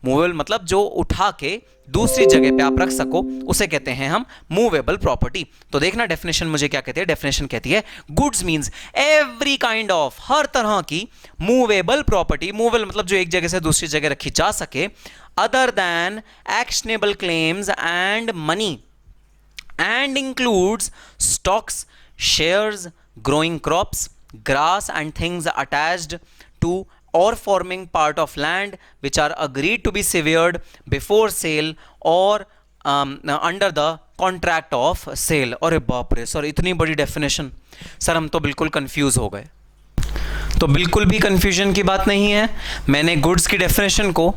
मूवेबल मतलब जो उठा के दूसरी जगह पे आप रख सको, उसे कहते हैं हम मूवेबल प्रॉपर्टी। तो देखना डेफिनेशन मुझे क्या कहती है। डेफिनेशन कहती है goods means every kind of, हर तरह की मूवेबल प्रॉपर्टी। मूवेबल मतलब जो एक जगह से दूसरी जगह रखी जा सके, other than actionable claims and money, and includes stocks, shares, growing crops, grass and things attached to or forming part of land which are agreed to be severed before sale or under the contract of sale। अरे बाप रे सर, इतनी बड़ी डेफिनेशन, सर हम तो बिल्कुल कंफ्यूज हो गए। तो बिल्कुल भी कंफ्यूजन की बात नहीं है, मैंने गुड्स की डेफिनेशन को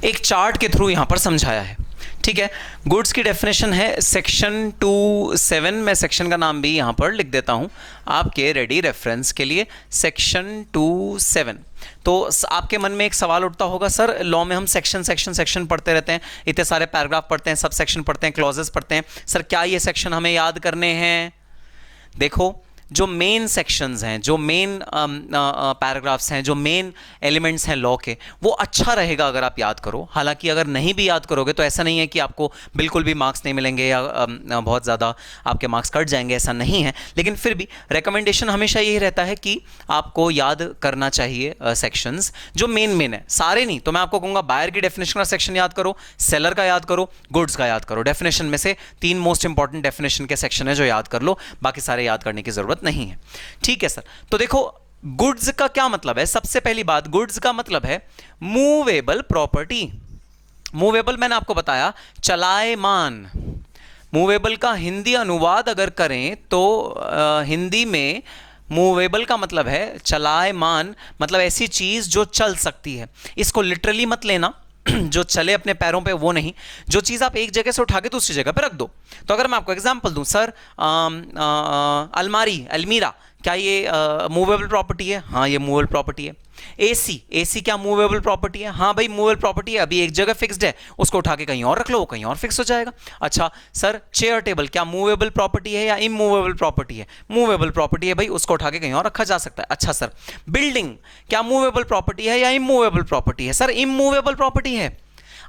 एक चार्ट के थ्रू यहां पर समझाया है। ठीक है, गुड्स की डेफिनेशन है सेक्शन 2(7). मैं सेक्शन का नाम भी यहां पर लिख देता हूं आपके रेडी रेफरेंस के लिए, सेक्शन 2(7). तो आपके मन में एक सवाल उठता होगा, सर लॉ में हम सेक्शन सेक्शन सेक्शन पढ़ते रहते हैं, इतने सारे पैराग्राफ पढ़ते हैं, सब सेक्शन पढ़ते हैं, क्लॉजेस पढ़ते हैं, सर क्या ये सेक्शन हमें याद करने हैं? देखो, जो मेन सेक्शंस हैं, जो मेन पैराग्राफ्स हैं, जो मेन एलिमेंट्स हैं लॉ के, वो अच्छा रहेगा अगर आप याद करो। हालांकि अगर नहीं भी याद करोगे तो ऐसा नहीं है कि आपको बिल्कुल भी मार्क्स नहीं मिलेंगे या बहुत ज़्यादा आपके मार्क्स कट जाएंगे, ऐसा नहीं है। लेकिन फिर भी रिकमेंडेशन हमेशा यही रहता है कि आपको याद करना चाहिए सेक्शंस जो मेन है, सारे नहीं। तो मैं आपको कहूँगा बायर की डेफिनेशन का सेक्शन याद करो, सेलर का याद करो, गुड्स का याद करो। डेफिनेशन में से 3 मोस्ट इंपॉर्टेंट डेफिनेशन के सेक्शन है जो याद कर लो, बाकी सारे याद करने की जरूरत नहीं है। ठीक है सर, तो देखो गुड्स का क्या मतलब है। सबसे पहली बात, गुड्स का मतलब है मूवेबल प्रॉपर्टी। मूवेबल मैंने आपको बताया चलायमान। मूवेबल का हिंदी अनुवाद अगर करें तो हिंदी में मूवेबल का मतलब है चलायमान, मतलब ऐसी चीज जो चल सकती है। इसको लिटरली मत लेना, जो चले अपने पैरों पे वो नहीं, जो चीज़ आप एक जगह से उठा के दूसरी जगह पे रख दो। तो अगर मैं आपको एग्जांपल दूं, सर अलमारी, अलमीरा, क्या ये मूवेबल प्रॉपर्टी है? हाँ ये मूवेबल प्रॉपर्टी है। एसी, एसी क्या मूवेबल प्रॉपर्टी है? हाँ भाई मूवेबल प्रॉपर्टी है, अभी एक जगह फिक्स्ड है, उसको उठा के कहीं और रख लो, वो कहीं और फिक्स हो जाएगा। अच्छा सर चेयर टेबल क्या मूवेबल प्रॉपर्टी है या इमूवेबल प्रॉपर्टी है? मूवेबल प्रॉपर्टी है भाई, उसको उठा के कहीं और रखा जा सकता है। अच्छा सर बिल्डिंग क्या मूवेबल प्रॉपर्टी है या इमूवेबल प्रॉपर्टी है? सर इमूवेबल प्रॉपर्टी है।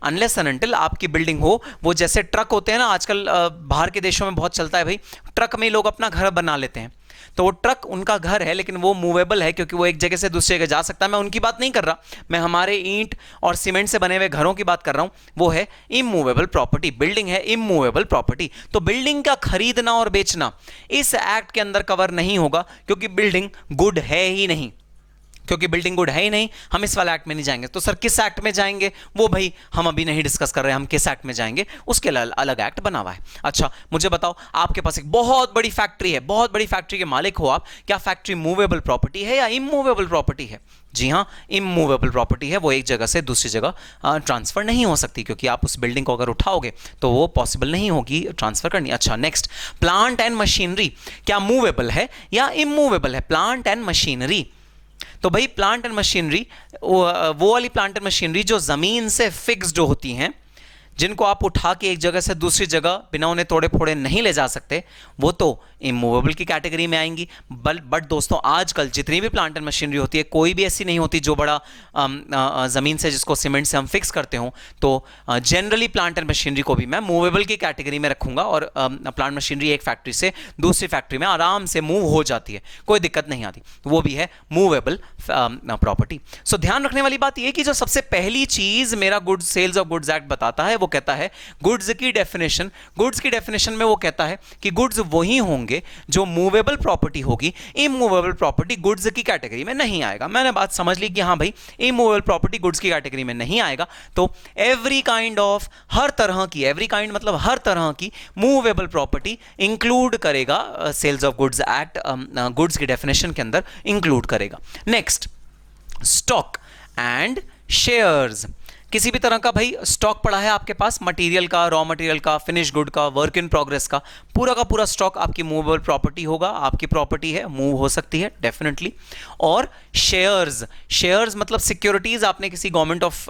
अनलेस एंड अनटिल आपकी बिल्डिंग हो, वो जैसे ट्रक होते हैं ना आजकल, बाहर के देशों में बहुत चलता है भाई, ट्रक में लोग अपना घर बना लेते हैं, तो वो ट्रक उनका घर है लेकिन वो मूवेबल है क्योंकि वो एक जगह से दूसरी जगह जा सकता है। मैं उनकी बात नहीं कर रहा, मैं हमारे ईंट और सीमेंट से बने हुए घरों की बात कर रहा हूं, वो है इमूवेबल प्रॉपर्टी। बिल्डिंग है इमूवेबल प्रॉपर्टी। तो बिल्डिंग का खरीदना और बेचना इस एक्ट के अंदर कवर नहीं होगा क्योंकि बिल्डिंग गुड है ही नहीं, क्योंकि बिल्डिंग गुड है ही नहीं, हम इस वाले एक्ट में नहीं जाएंगे। तो सर किस एक्ट में जाएंगे? वो भाई हम अभी नहीं डिस्कस कर रहे हैं, हम किस एक्ट में जाएंगे उसके लिए अलग एक्ट बना हुआ है। अच्छा मुझे बताओ, आपके पास एक बहुत बड़ी फैक्ट्री है, बहुत बड़ी फैक्ट्री के मालिक हो आप, क्या फैक्ट्री मूवेबल प्रॉपर्टी है या इमूवेबल प्रॉपर्टी है? जी हाँ इमूवेबल प्रॉपर्टी है, वो एक जगह से दूसरी जगह ट्रांसफर नहीं हो सकती, क्योंकि आप उस बिल्डिंग को अगर उठाओगे तो वो पॉसिबल नहीं होगी ट्रांसफर करनी। अच्छा नेक्स्ट, प्लांट एंड मशीनरी क्या मूवेबल है या इमूवेबल है? प्लांट एंड मशीनरी, तो भाई प्लांट एंड मशीनरी वो वाली प्लांट एंड मशीनरी जो जमीन से फिक्स्ड होती हैं, जिनको आप उठा के एक जगह से दूसरी जगह बिना उन्हें तोड़े फोड़े नहीं ले जा सकते, वो तो इमूवेबल की कैटेगरी में आएंगी। बट दोस्तों आजकल जितनी भी प्लांट एंड मशीनरी होती है, कोई भी ऐसी नहीं होती जो बड़ा ज़मीन से जिसको सीमेंट से हम फिक्स करते हों। तो जनरली प्लांट एंड मशीनरी को भी मैं मूवेबल की कैटेगरी में रखूंगा, और प्लांट मशीनरी एक फैक्ट्री से दूसरी फैक्ट्री में आराम से मूव हो जाती है, कोई दिक्कत नहीं आती, वो भी है मूवेबल प्रॉपर्टी। सो ध्यान रखने वाली बात यह कि जो सबसे पहली चीज़ मेरा goods sales of goods act बताता है वो कहता है गुड्स की डेफिनेशन। गुड्स की डेफिनेशन में वो कहता है कि गुड्स वही होंगे जो मूवेबल प्रॉपर्टी होगी, इमूवेबल प्रॉपर्टी गुड्स की कैटेगरी में नहीं आएगा। मैंने बात समझ ली कि हाँ भाई इमूवेबल प्रॉपर्टी गुड्स की कैटेगरी में नहीं आएगा, तो एवरी काइंड ऑफ, हर तरह की, एवरी काइंड मतलब हर तरह की मूवेबल प्रॉपर्टी इंक्लूड करेगा sales of goods act, goods की डेफिनेशन के अंदर इंक्लूड करेगा। Next, stock and shares. किसी भी तरह का भाई स्टॉक पड़ा है आपके पास, मटेरियल का, रॉ मटेरियल का, फिनिश गुड का, वर्क इन प्रोग्रेस का पूरा स्टॉक आपकी मूवेबल प्रॉपर्टी होगा, आपकी प्रॉपर्टी है, मूव हो सकती है डेफिनेटली। और शेयर्स, शेयर्स मतलब सिक्योरिटीज, आपने किसी गवर्नमेंट ऑफ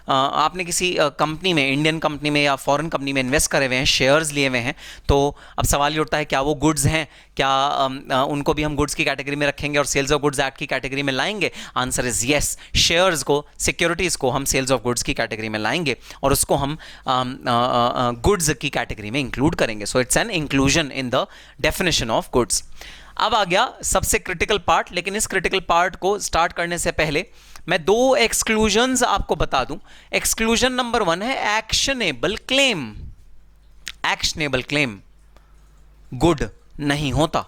आपने किसी कंपनी में, इंडियन कंपनी में या फॉरेन कंपनी में इन्वेस्ट करे हुए हैं, शेयर्स लिए हुए हैं, तो अब सवाल ये उठता है क्या वो गुड्स हैं, क्या उनको भी हम गुड्स की कैटेगरी में रखेंगे और सेल्स ऑफ गुड्स एक्ट की कैटेगरी में लाएंगे? आंसर इज यस, शेयर्स को, सिक्योरिटीज को हम सेल्स ऑफ गुड्स की कैटेगरी में लाएंगे और उसको हम गुड्स की कैटेगरी में इंक्लूड करेंगे। So it's an inclusion in the definition of goods. अब आ गया सबसे क्रिटिकल पार्ट, लेकिन इस क्रिटिकल पार्ट को स्टार्ट करने से पहले मैं दो एक्सक्लूजन्स आपको बता दूं। एक्सक्लूजन नंबर 1 है actionable claim. Actionable claim good नहीं होता।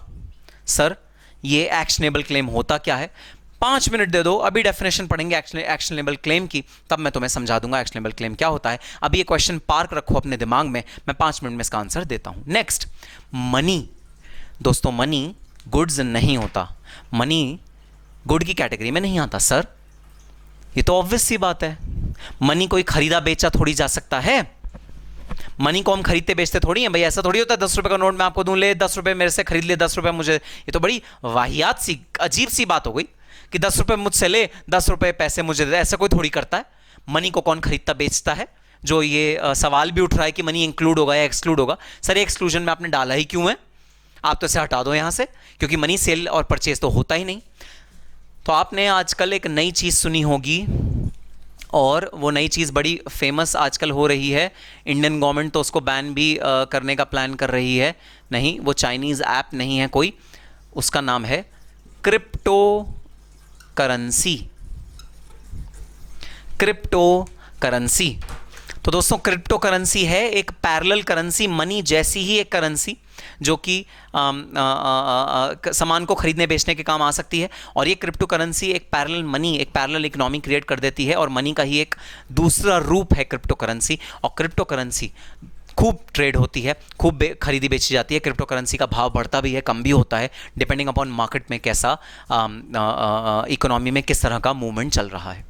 सर ये एक्शनेबल क्लेम होता क्या है? 5 मिनट दे दो, अभी डेफिनेशन पढ़ेंगे एक्शनेबल क्लेम की, तब मैं तुम्हें समझा दूंगा एक्शनेबल क्लेम क्या होता है। अभी ये क्वेश्चन पार्क रखो अपने दिमाग में, मैं 5 मिनट में इसका आंसर देता हूं। Next, money. दोस्तों मनी गुड्स नहीं होता, मनी गुड की कैटेगरी में नहीं आता। सर ये तो ऑब्वियस सी बात है, मनी कोई खरीदा बेचा थोड़ी जा सकता है, मनी को हम खरीदते बेचते थोड़ी हैं भाई। ऐसा थोड़ी होता है 10 रुपए का नोट मैं आपको दूं, ले 10 रुपए मेरे से खरीद ले, 10 रुपए मुझे। ये तो बड़ी वाहियात सी, अजीब सी बात हो गई कि 10 रुपए मुझसे ले, 10 रुपए पैसे मुझे दे, ऐसा कोई थोड़ी करता है। मनी को कौन खरीदता बेचता है? जो ये सवाल भी उठ रहा है कि मनी इंक्लूड होगा या एक्सक्लूड होगा, सर एक्सक्लूजन में आपने डाला ही क्यों है? आप तो इसे हटा दो यहां से, क्योंकि मनी सेल और परचेज तो होता ही नहीं। तो आपने आजकल एक नई चीज़ सुनी होगी, और वो नई चीज़ बड़ी फेमस आजकल हो रही है, इंडियन गवर्नमेंट तो उसको बैन भी करने का प्लान कर रही है। नहीं, वो चाइनीज़ ऐप नहीं है कोई, उसका नाम है क्रिप्टो करेंसी। क्रिप्टो करेंसी, तो दोस्तों क्रिप्टो करेंसी है एक पैरेलल करेंसी, मनी जैसी ही एक करेंसी जो कि सामान को खरीदने बेचने के काम आ सकती है। और ये क्रिप्टो करेंसी एक पैरेलल मनी, एक पैरेलल इकोनॉमी क्रिएट कर देती है, और मनी का ही एक दूसरा रूप है क्रिप्टो करेंसी। और क्रिप्टो करेंसी खूब ट्रेड होती है, खूब खरीदी बेची जाती है। क्रिप्टो करेंसी का भाव बढ़ता भी है, कम भी होता है, डिपेंडिंग अपॉन मार्केट में कैसा, इकोनॉमी में किस तरह का मूवमेंट चल रहा है।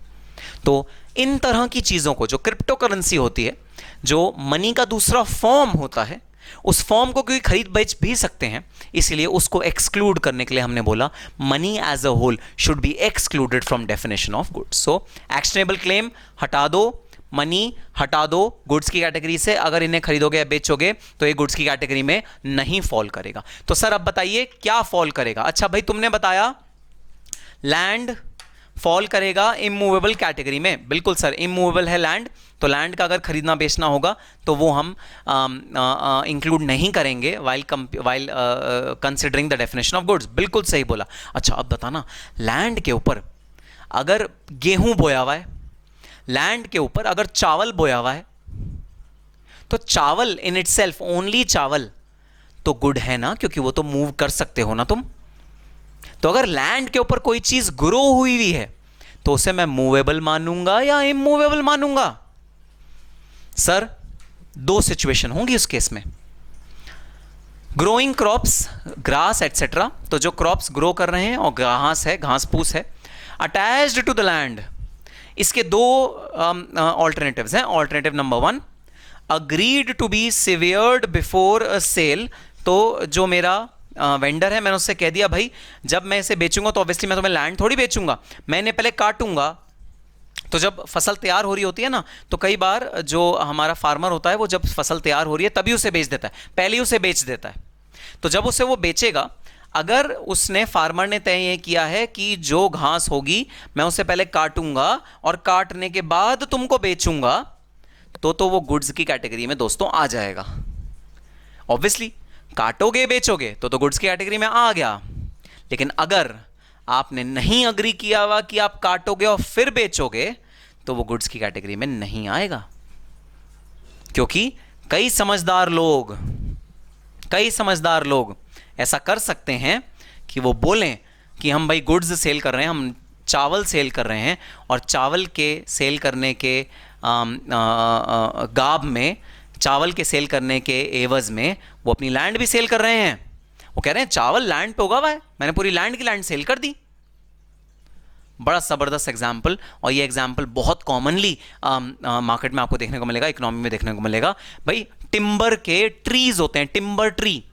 तो इन तरह की चीज़ों को, जो क्रिप्टो करेंसी होती है, जो मनी का दूसरा फॉर्म होता है, उस फॉर्म को क्योंकि खरीद बेच भी सकते हैं, इसलिए उसको एक्सक्लूड करने के लिए हमने बोला money as a whole should be excluded from definition of goods. So actionable claim हटा दो, मनी हटा दो गुड्स की कैटेगरी से, अगर इन्हें खरीदोगे या बेचोगे तो ये गुड्स की कैटेगरी में नहीं फॉल करेगा। तो सर अब बताइए क्या फॉल करेगा? अच्छा भाई तुमने बताया लैंड फॉल करेगा इमूवेबल कैटेगरी में। बिल्कुल सर, इमूवेबल है लैंड, तो लैंड का अगर खरीदना बेचना होगा तो वो हम इंक्लूड नहीं करेंगे while considering the definition of goods. बिल्कुल सही बोला। अच्छा अब बताना, लैंड के ऊपर अगर गेहूं बोया हुआ है, लैंड के ऊपर अगर चावल बोया हुआ है, तो चावल इन इटसेल्फ, ओनली चावल तो गुड है ना, क्योंकि वो तो मूव कर सकते हो ना तुम। तो अगर लैंड के ऊपर कोई चीज ग्रो हुई है तो उसे मैं मूवेबल मानूंगा या इमूवेबल मानूंगा? सर दो सिचुएशन होंगी उस केस में। ग्रोइंग क्रॉप्स, ग्रास एटसेट्रा, तो जो क्रॉप्स ग्रो कर रहे हैं और घास है, घास फूस है, अटैच्ड टू द लैंड, इसके दो ऑल्टरनेटिव्स हैं। Alternative number 1, agreed to be severed before a sale, तो जो मेरा वेंडर है मैंने उससे कह दिया भाई जब मैं इसे बेचूंगा तो ऑब्वियसली मैं तुम्हें लैंड थोड़ी बेचूंगा, मैंने पहले काटूंगा। तो जब फसल तैयार हो रही होती है ना, तो कई बार जो हमारा फार्मर होता है वो जब फसल तैयार हो रही है तभी उसे बेच देता है, पहले ही उसे बेच देता है। तो जब उसे वो बेचेगा, अगर उसने फार्मर ने तय ये किया है कि जो घास होगी मैं उसे पहले काटूंगा और काटने के बाद तुमको बेचूंगा, तो वो गुड्स की कैटेगरी में दोस्तों आ जाएगा। ऑब्वियसली काटोगे बेचोगे तो गुड्स की कैटेगरी में आ गया। लेकिन अगर आपने नहीं अग्री किया हुआ कि आप काटोगे और फिर बेचोगे तो वो गुड्स की कैटेगरी में नहीं आएगा, क्योंकि कई समझदार लोग ऐसा कर सकते हैं कि वो बोलें कि हम भाई गुड्स सेल कर रहे हैं, हम चावल सेल कर रहे हैं, और चावल के सेल करने के गाब में, चावल के सेल करने के एवज में वो अपनी लैंड भी सेल कर रहे हैं। वो कह रहे हैं चावल लैंड पे उगा हुआ है, मैंने पूरी लैंड की लैंड सेल कर दी। बड़ा ज़बरदस्त एग्जाम्पल, और ये एग्जाम्पल बहुत कॉमनली मार्केट में आपको देखने को मिलेगा, इकोनॉमी में देखने को मिलेगा। भाई टिम्बर के ट्रीज होते हैं, टिम्बर ट्री,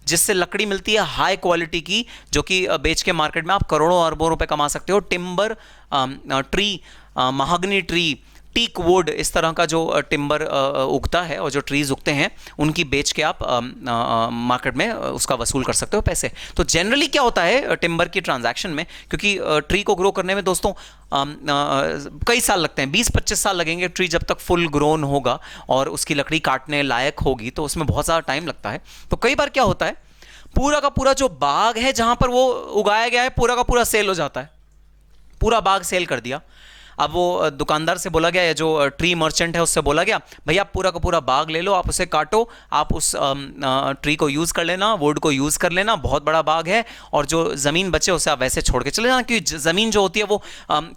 जिससे लकड़ी मिलती है हाई क्वालिटी की, जो कि बेच के मार्केट में आप करोड़ों अरबों रुपए कमा सकते हो। Timber tree, mahogany tree, teak wood, इस तरह का जो टिम्बर उगता है और जो ट्रीज उगते हैं उनकी बेच के आप मार्केट में उसका वसूल कर सकते हो पैसे। तो जनरली क्या होता है टिम्बर की ट्रांजैक्शन में, क्योंकि ट्री को ग्रो करने में दोस्तों कई साल लगते हैं, 20-25 साल लगेंगे ट्री जब तक फुल ग्रोन होगा और उसकी लकड़ी काटने लायक होगी, तो उसमें बहुत ज़्यादा टाइम लगता है। तो कई बार क्या होता है, पूरा का पूरा जो बाग है जहाँ पर वो उगाया गया है पूरा का पूरा सेल हो जाता है, पूरा बाग सेल कर दिया। अब वो दुकानदार से बोला गया, या जो ट्री मर्चेंट है उससे बोला गया भाई आप पूरा का पूरा बाग ले लो, आप उसे काटो, आप उस ट्री को यूज़ कर लेना, वुड को यूज़ कर लेना, बहुत बड़ा बाग है, और जो ज़मीन बचे उसे आप वैसे छोड़ के चले जाना, क्योंकि ज़मीन जो होती है वो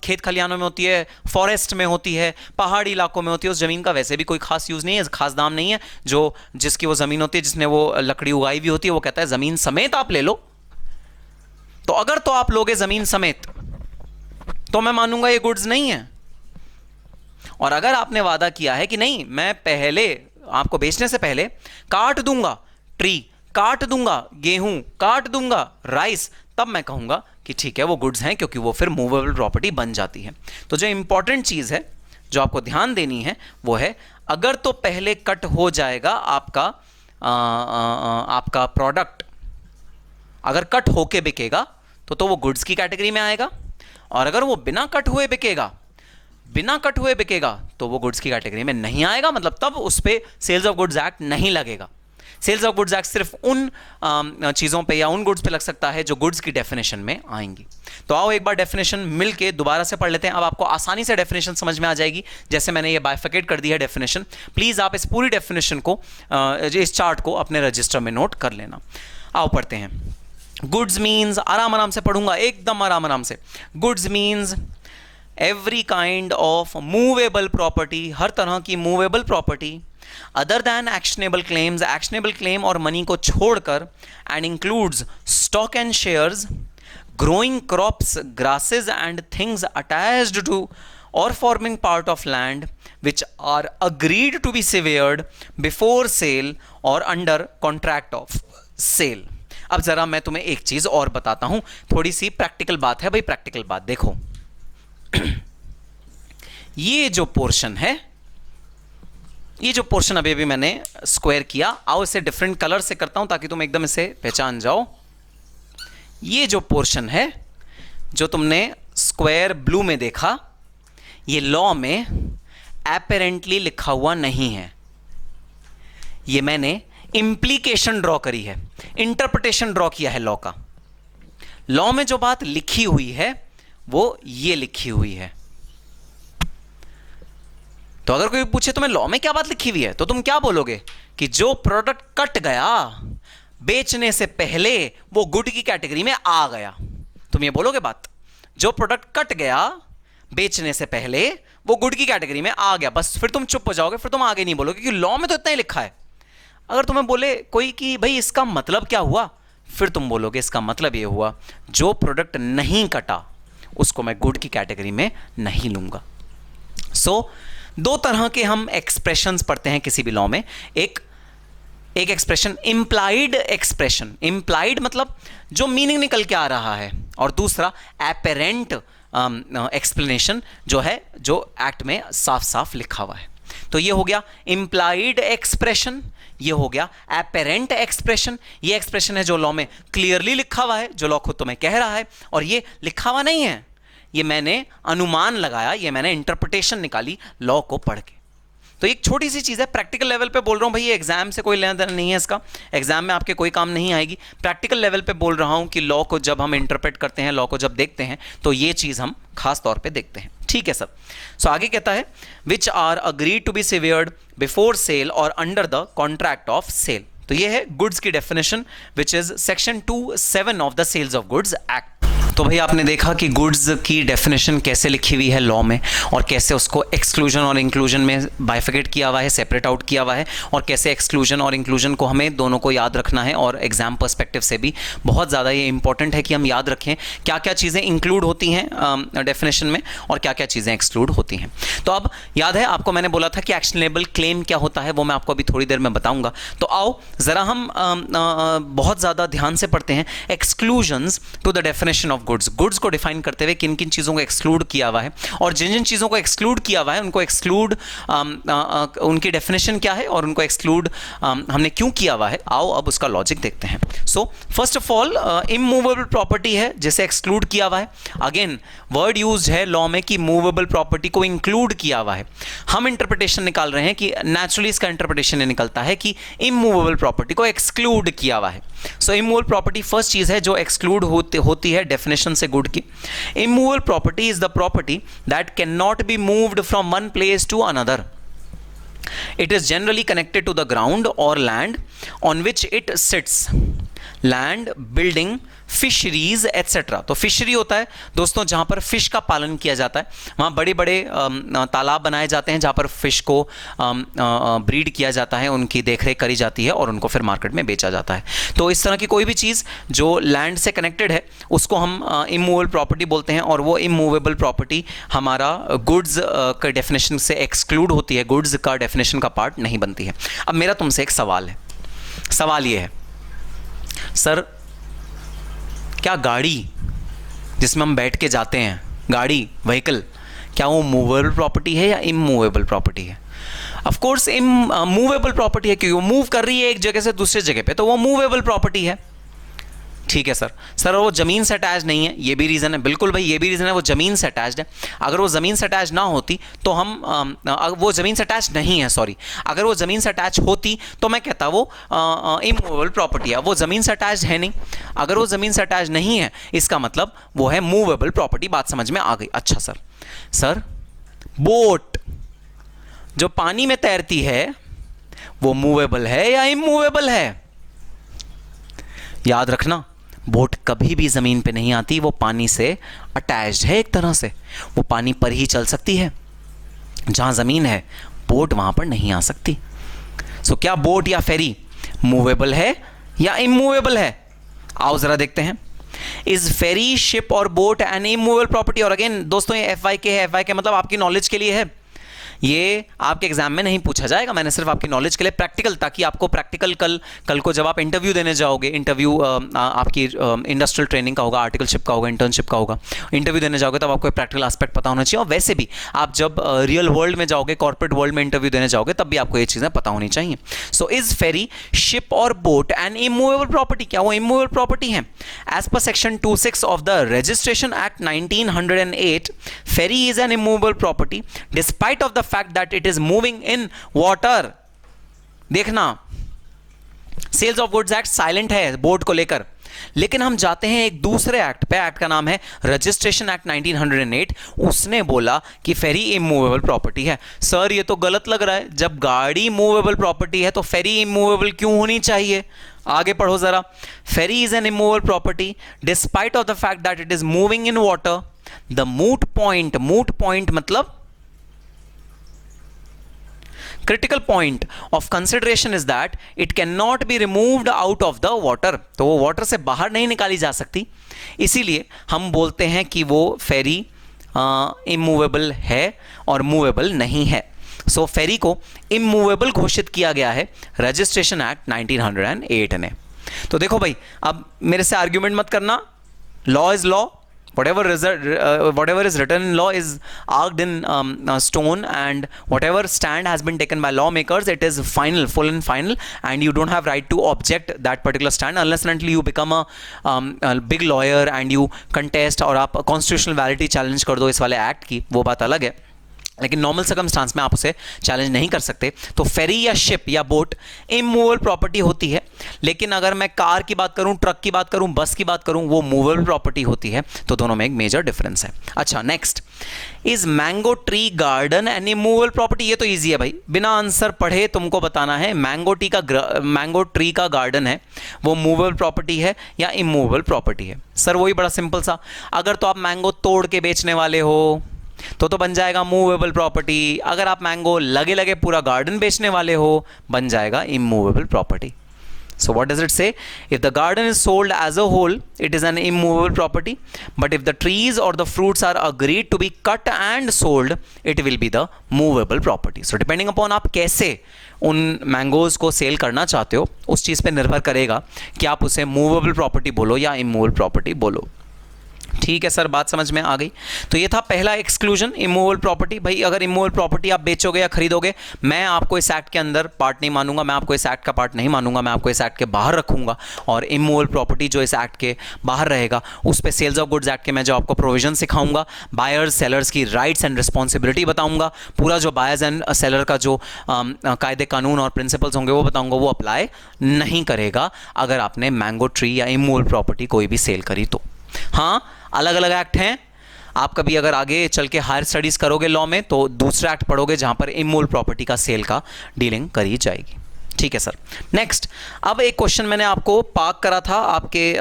खेत खलिहानों में होती है, फॉरेस्ट में होती है, पहाड़ी इलाकों में होती है, उस ज़मीन का वैसे भी कोई खास यूज़ नहीं है, खास दाम नहीं है। जो जिसकी वो ज़मीन होती है, जिसने वो लकड़ी उगाई हुई होती है, वो कहता है ज़मीन समेत आप ले लो। तो अगर तो आप लोगे ज़मीन समेत तो मैं मानूंगा ये गुड्स नहीं है। और अगर आपने वादा किया है कि नहीं मैं पहले आपको बेचने से पहले काट दूंगा ट्री, काट दूंगा गेहूं, काट दूंगा राइस, तब मैं कहूंगा कि ठीक है वो गुड्स हैं, क्योंकि वो फिर मूवेबल प्रॉपर्टी बन जाती है। तो जो इंपॉर्टेंट चीज है जो आपको ध्यान देनी है वो है, अगर तो पहले कट हो जाएगा आपका प्रोडक्ट, अगर कट होके बिकेगा तो वो गुड्स की कैटेगरी में आएगा, और अगर वो बिना कट हुए बिकेगा तो वो गुड्स की कैटेगरी में नहीं आएगा। मतलब तब उस पे सेल्स ऑफ गुड्स एक्ट नहीं लगेगा। सेल्स ऑफ गुड्स एक्ट सिर्फ उन चीज़ों पे या उन गुड्स पे लग सकता है जो गुड्स की डेफिनेशन में आएंगी। तो आओ एक बार डेफिनेशन मिलके दोबारा से पढ़ लेते हैं। अब आपको आसानी से डेफिनेशन समझ में आ जाएगी, जैसे मैंने ये बाइफिकेट कर दी है डेफिनेशन। प्लीज़ आप इस पूरी डेफिनेशन को, इस चार्ट को अपने रजिस्टर में नोट कर लेना। आओ पढ़ते हैं। गुड्स मीन्स, आराम से पढ़ूंगा, एकदम आराम से। Goods means every kind of movable property, हर तरह की movable property, other than actionable claims, actionable claim और मनी को छोड़कर, and includes stock and shares, growing crops, grasses and things attached to or forming part of land which are agreed to be severed before sale or under contract of sale. अब जरा मैं तुम्हें एक चीज और बताता हूं, थोड़ी सी प्रैक्टिकल बात है भाई, प्रैक्टिकल बात देखो। ये जो पोर्शन है, ये जो पोर्शन अभी अभी मैंने स्क्वायर किया, आओ इसे डिफरेंट कलर से करता हूं ताकि तुम एकदम इसे पहचान जाओ। ये जो पोर्शन है जो तुमने स्क्वायर ब्लू में देखा, ये लॉ में एपेरेंटली लिखा हुआ नहीं है, ये मैंने इंप्लीकेशन ड्रॉ करी है, इंटरप्रिटेशन ड्रॉ किया है लॉ का। लॉ में जो बात लिखी हुई है वो ये लिखी हुई है। तो अगर कोई पूछे तुम्हें लॉ में क्या बात लिखी हुई है, तो तुम क्या बोलोगे कि जो प्रोडक्ट कट गया बेचने से पहले वो गुड की कैटेगरी में आ गया। तुम ये बोलोगे बात, जो प्रोडक्ट कट गया बेचने से पहले वो गुड की कैटेगरी में आ गया, बस फिर तुम चुप हो जाओगे, फिर तुम आगे नहीं बोलोगे क्योंकि लॉ में तो इतना ही लिखा है। अगर तुम्हें बोले कोई कि भाई इसका मतलब क्या हुआ, फिर तुम बोलोगे इसका मतलब ये हुआ जो प्रोडक्ट नहीं कटा उसको मैं गुड की कैटेगरी में नहीं लूंगा। सो दो तरह के हम एक्सप्रेशंस पढ़ते हैं किसी भी लॉ में। एक एक्सप्रेशन इंप्लाइड एक्सप्रेशन, इंप्लाइड मतलब जो मीनिंग निकल के आ रहा है, और दूसरा एपेरेंट एक्सप्लेनेशन जो है जो एक्ट में साफ साफ लिखा हुआ है। तो ये हो गया इंप्लाइड एक्सप्रेशन, ये हो गया एपेरेंट एक्सप्रेशन। ये एक्सप्रेशन है जो लॉ में क्लियरली लिखा हुआ है, जो लॉ खुद तुम्हें कह रहा है, और ये लिखा हुआ नहीं है, ये मैंने अनुमान लगाया, ये मैंने इंटरप्रिटेशन निकाली लॉ को पढ़ के। तो एक छोटी सी चीज़ है, प्रैक्टिकल लेवल पे बोल रहा हूँ भाई, ये एग्जाम से कोई लेना देना नहीं है इसका, एग्जाम में आपके कोई काम नहीं आएगी। प्रैक्टिकल लेवल पे बोल रहा हूँ कि लॉ को जब हम इंटरप्रेट करते हैं, लॉ को जब देखते हैं, तो ये चीज़ हम खास तौर पे देखते हैं। ठीक है सर। सो आगे कहता है which are agreed to be severed before sale or under the contract of sale. तो ये है गुड्स की definition which is section 2(7) of the sales of goods act. तो भाई आपने देखा कि गुड्स की डेफिनेशन कैसे लिखी हुई है लॉ में, और कैसे उसको एक्सक्लूजन और इंक्लूजन में बाइफिकेट किया हुआ है, सेपरेट आउट किया हुआ है, और कैसे एक्सक्लूजन और इंक्लूजन को हमें दोनों को याद रखना है। और एग्जाम पर्सपेक्टिव से भी बहुत ज़्यादा ये इंपॉर्टेंट है कि हम याद रखें क्या क्या चीज़ें इंक्लूड होती हैं डेफिनेशन में और क्या क्या चीज़ें एक्सक्लूड होती हैं। तो अब याद है आपको मैंने बोला था कि एक्शनेबल क्लेम क्या होता है, वो मैं आपको अभी थोड़ी देर में बताऊँगा। तो आओ ज़रा हम बहुत ज़्यादा ध्यान से पढ़ते हैं exclusions to the definition of goods. Goods को डिफाइन करते हुए किन किन चीज़ों को एक्सक्लूड किया हुआ है, और जिन जिन चीज़ों को एक्सक्लूड किया हुआ है उनको एक्सक्लूड उनकी डेफिनेशन क्या है और उनको एक्सक्लूड हमने क्यों किया हुआ है। आओ अब उसका लॉजिक देखते हैं। So first of all immovable property है जिसे एक्सक्लूड किया हुआ है। अगेन वर्ड यूज है लॉ में कि मूवेबल प्रॉपर्टी को इंक्लूड किया हुआ है। हम इंटरप्रिटेशन निकाल रहे हैं कि नेचुरली इसका इंटरप्रिटेशन निकलता है कि इमूवेबल प्रॉपर्टी को एक्सक्लूड किया हुआ है। सो इमूवेबल प्रॉपर्टी फर्स्ट चीज है जो एक्सक्लूड होती है डेफिनेशन से गुड की। Immovable property is the property that can not be moved from one place to another. It is generally connected to the ground or land on which it sits. Land, building, fisheries etcetera. तो फिशरी होता है दोस्तों जहाँ पर फिश का पालन किया जाता है, वहाँ बड़े बड़े तालाब बनाए जाते हैं जहाँ पर फिश को ब्रीड किया जाता है, उनकी देखरेख करी जाती है और उनको फिर मार्केट में बेचा जाता है. तो इस तरह की कोई भी चीज़ जो लैंड से कनेक्टेड है उसको हम इमूवेबल प्रॉपर्टी बोलते हैं, और वो इमूवेबल प्रॉपर्टी हमारा गुड्स के डेफिनेशन से एक्सक्लूड होती है, गुड्स का डेफिनेशन का पार्ट नहीं बनती है. अब मेरा तुमसे एक सवाल है. सवाल ये है सर, क्या गाड़ी जिसमें हम बैठ के जाते हैं, गाड़ी व्हीकल, क्या वो मूवेबल प्रॉपर्टी है या इमूवेबल प्रॉपर्टी है? ऑफ कोर्स मूवेबल प्रॉपर्टी है क्योंकि वो मूव कर रही है एक जगह से दूसरे जगह पे, तो वो मूवेबल प्रॉपर्टी है. ठीक है सर. सर वो ज़मीन से अटैच नहीं है, ये भी रीज़न है. बिल्कुल भाई ये भी रीज़न है, वो ज़मीन से अटैच्ड है. अगर वो ज़मीन से अटैच ना होती तो हम वो ज़मीन से अटैच नहीं है, सॉरी, अगर वो ज़मीन से अटैच होती तो मैं कहता वो इमूवेबल प्रॉपर्टी है. वो ज़मीन से अटैच है नहीं, अगर वो ज़मीन से अटैच नहीं है इसका मतलब वो है मूवेबल प्रॉपर्टी. बात समझ में आ गई? अच्छा सर. सर बोट जो पानी में तैरती है वो मूवेबल है या इमूवेबल है? याद रखना, बोट कभी भी ज़मीन पे नहीं आती, वो पानी से अटैच्ड है एक तरह से, वो पानी पर ही चल सकती है. जहाँ ज़मीन है बोट वहाँ पर नहीं आ सकती. सो क्या बोट या फेरी मूवेबल है या इमूवेबल है? आओ ज़रा देखते हैं. इज फेरी, शिप और बोट एन इमूवेबल प्रॉपर्टी? और अगेन दोस्तों ये FYK है, FYK मतलब आपकी नॉलेज के लिए है, ये आपके एग्जाम में नहीं पूछा जाएगा, मैंने सिर्फ आपकी नॉलेज के लिए प्रैक्टिकल, ताकि आपको प्रैक्टिकल कल को जब आप इंटरव्यू देने जाओगे, इंटरव्यू आपकी इंडस्ट्रियल ट्रेनिंग का होगा, आर्टिकलशिप का होगा, इंटर्नशिप का होगा, इंटरव्यू देने जाओगे तब आपको प्रैक्टिकल एस्पेक्ट पता होना चाहिए। और वैसे भी आप जब रियल वर्ल्ड में जाओगे, कॉर्पोरेट वर्ल्ड में इंटरव्यू देने जाओगे, तब भी आपको ये चीज़ें पता होनी चाहिए। सो इज फेरी, शिप और बोट एन इमूवेबल प्रॉपर्टी? क्या वो इमूवेबल प्रॉपर्टी है? As per section 26 of the registration act 1908, ferry is an immovable property despite of the fact that it is moving in water। देखना, sales of goods act silent है बोर्ड को लेकर, लेकिन हम जाते हैं एक दूसरे एक्ट पे, एक्ट का नाम है रजिस्ट्रेशन एक्ट 1908। उसने बोला कि फेरी इमूवेबल प्रॉपर्टी है। सर ये तो गलत लग रहा है, जब गाड़ी मूवेबल प्रॉपर्टी है तो फेरी इमूवेबल क्यों होनी चाहिए? आगे पढ़ो जरा। Ferry is an immovable property despite of the fact that it is moving in water. The moot point मतलब critical point of consideration is that it cannot be removed out of the water। तो वो वाटर से बाहर नहीं निकाली जा सकती, इसीलिए हम बोलते हैं कि वो फेरी इमूवेबल है और मूवेबल नहीं है। सो फेरी को इमूवेबल घोषित किया गया है रजिस्ट्रेशन एक्ट 1908 ने। तो देखो भाई, अब मेरे से आर्ग्यूमेंट मत करना, law is law, whatever is written in law is arched in stone, and whatever stand has been taken by lawmakers, it is final, full and final, and you don't have right to object that particular stand unless and until you become a big lawyer and you contest, और आप constitutional validity challenge कर दो इस वाले एक्ट की, वो बात अलग है, लेकिन नॉर्मल सर्कमस्टांस में आप उसे चैलेंज नहीं कर सकते। तो फेरी या शिप या बोट इमूवेबल प्रॉपर्टी होती है, लेकिन अगर मैं कार की बात करूं, ट्रक की बात करूं, बस की बात करूं, वो मूवेबल प्रॉपर्टी होती है। तो दोनों में एक मेजर डिफरेंस है। अच्छा, next, is mango tree garden N immovable property? ये तो ईजी है भाई, बिना आंसर पढ़े तुमको बताना है। मैंगो ट्री का गार्डन है, वो मूवेबल प्रॉपर्टी है या इमूवेबल प्रॉपर्टी है? सर वही बड़ा सिंपल सा, अगर तो आप मैंगो तोड़ के बेचने वाले हो तो बन जाएगा मूवेबल प्रॉपर्टी, अगर आप मैंगो लगे लगे पूरा गार्डन बेचने वाले हो बन जाएगा immovable property. So what does it say? If the garden is sold as a whole, it is an immovable property. But if the trees or the fruits are agreed to be cut and sold, it will be the movable property. So depending upon आप कैसे उन मैंगोज को सेल करना चाहते हो, उस चीज़ पे निर्भर करेगा कि आप उसे मूवेबल प्रॉपर्टी बोलो या इमूवेबल प्रॉपर्टी बोलो। ठीक है सर, बात समझ में आ गई। तो ये था पहला एक्सक्लूजन, इमूवेबल प्रॉपर्टी। भाई अगर इमूवेबल प्रॉपर्टी आप बेचोगे या खरीदोगे, मैं आपको इस एक्ट के अंदर पार्ट नहीं मानूंगा, मैं आपको इस एक्ट का पार्ट नहीं मानूंगा, मैं आपको इस एक्ट के बाहर रखूंगा। और इमूवेबल प्रॉपर्टी जो इस एक्ट के बाहर रहेगा, उस पर सेल्स ऑफ गुड्स एक्ट के मैं जो आपको प्रोविजन सिखाऊंगा, बायर्स सेलर्स की राइट्स एंड रिस्पॉन्सिबिलिटी बताऊंगा, पूरा जो बायर्स एंड सेलर का जो कायदे कानून और प्रिंसिपल्स होंगे वो बताऊंगा, वो अप्लाई नहीं करेगा अगर आपने मैंगो ट्री या इमूवेबल प्रॉपर्टी कोई भी सेल करी तो। हाँ, अलग अलग एक्ट हैं, आप कभी अगर आगे चल के हायर स्टडीज करोगे लॉ में तो दूसरा एक्ट पढ़ोगे जहां पर इमूवेबल प्रॉपर्टी का सेल का डीलिंग करी जाएगी। ठीक है सर। नेक्स्ट, अब एक क्वेश्चन मैंने आपको पार्क करा था आपके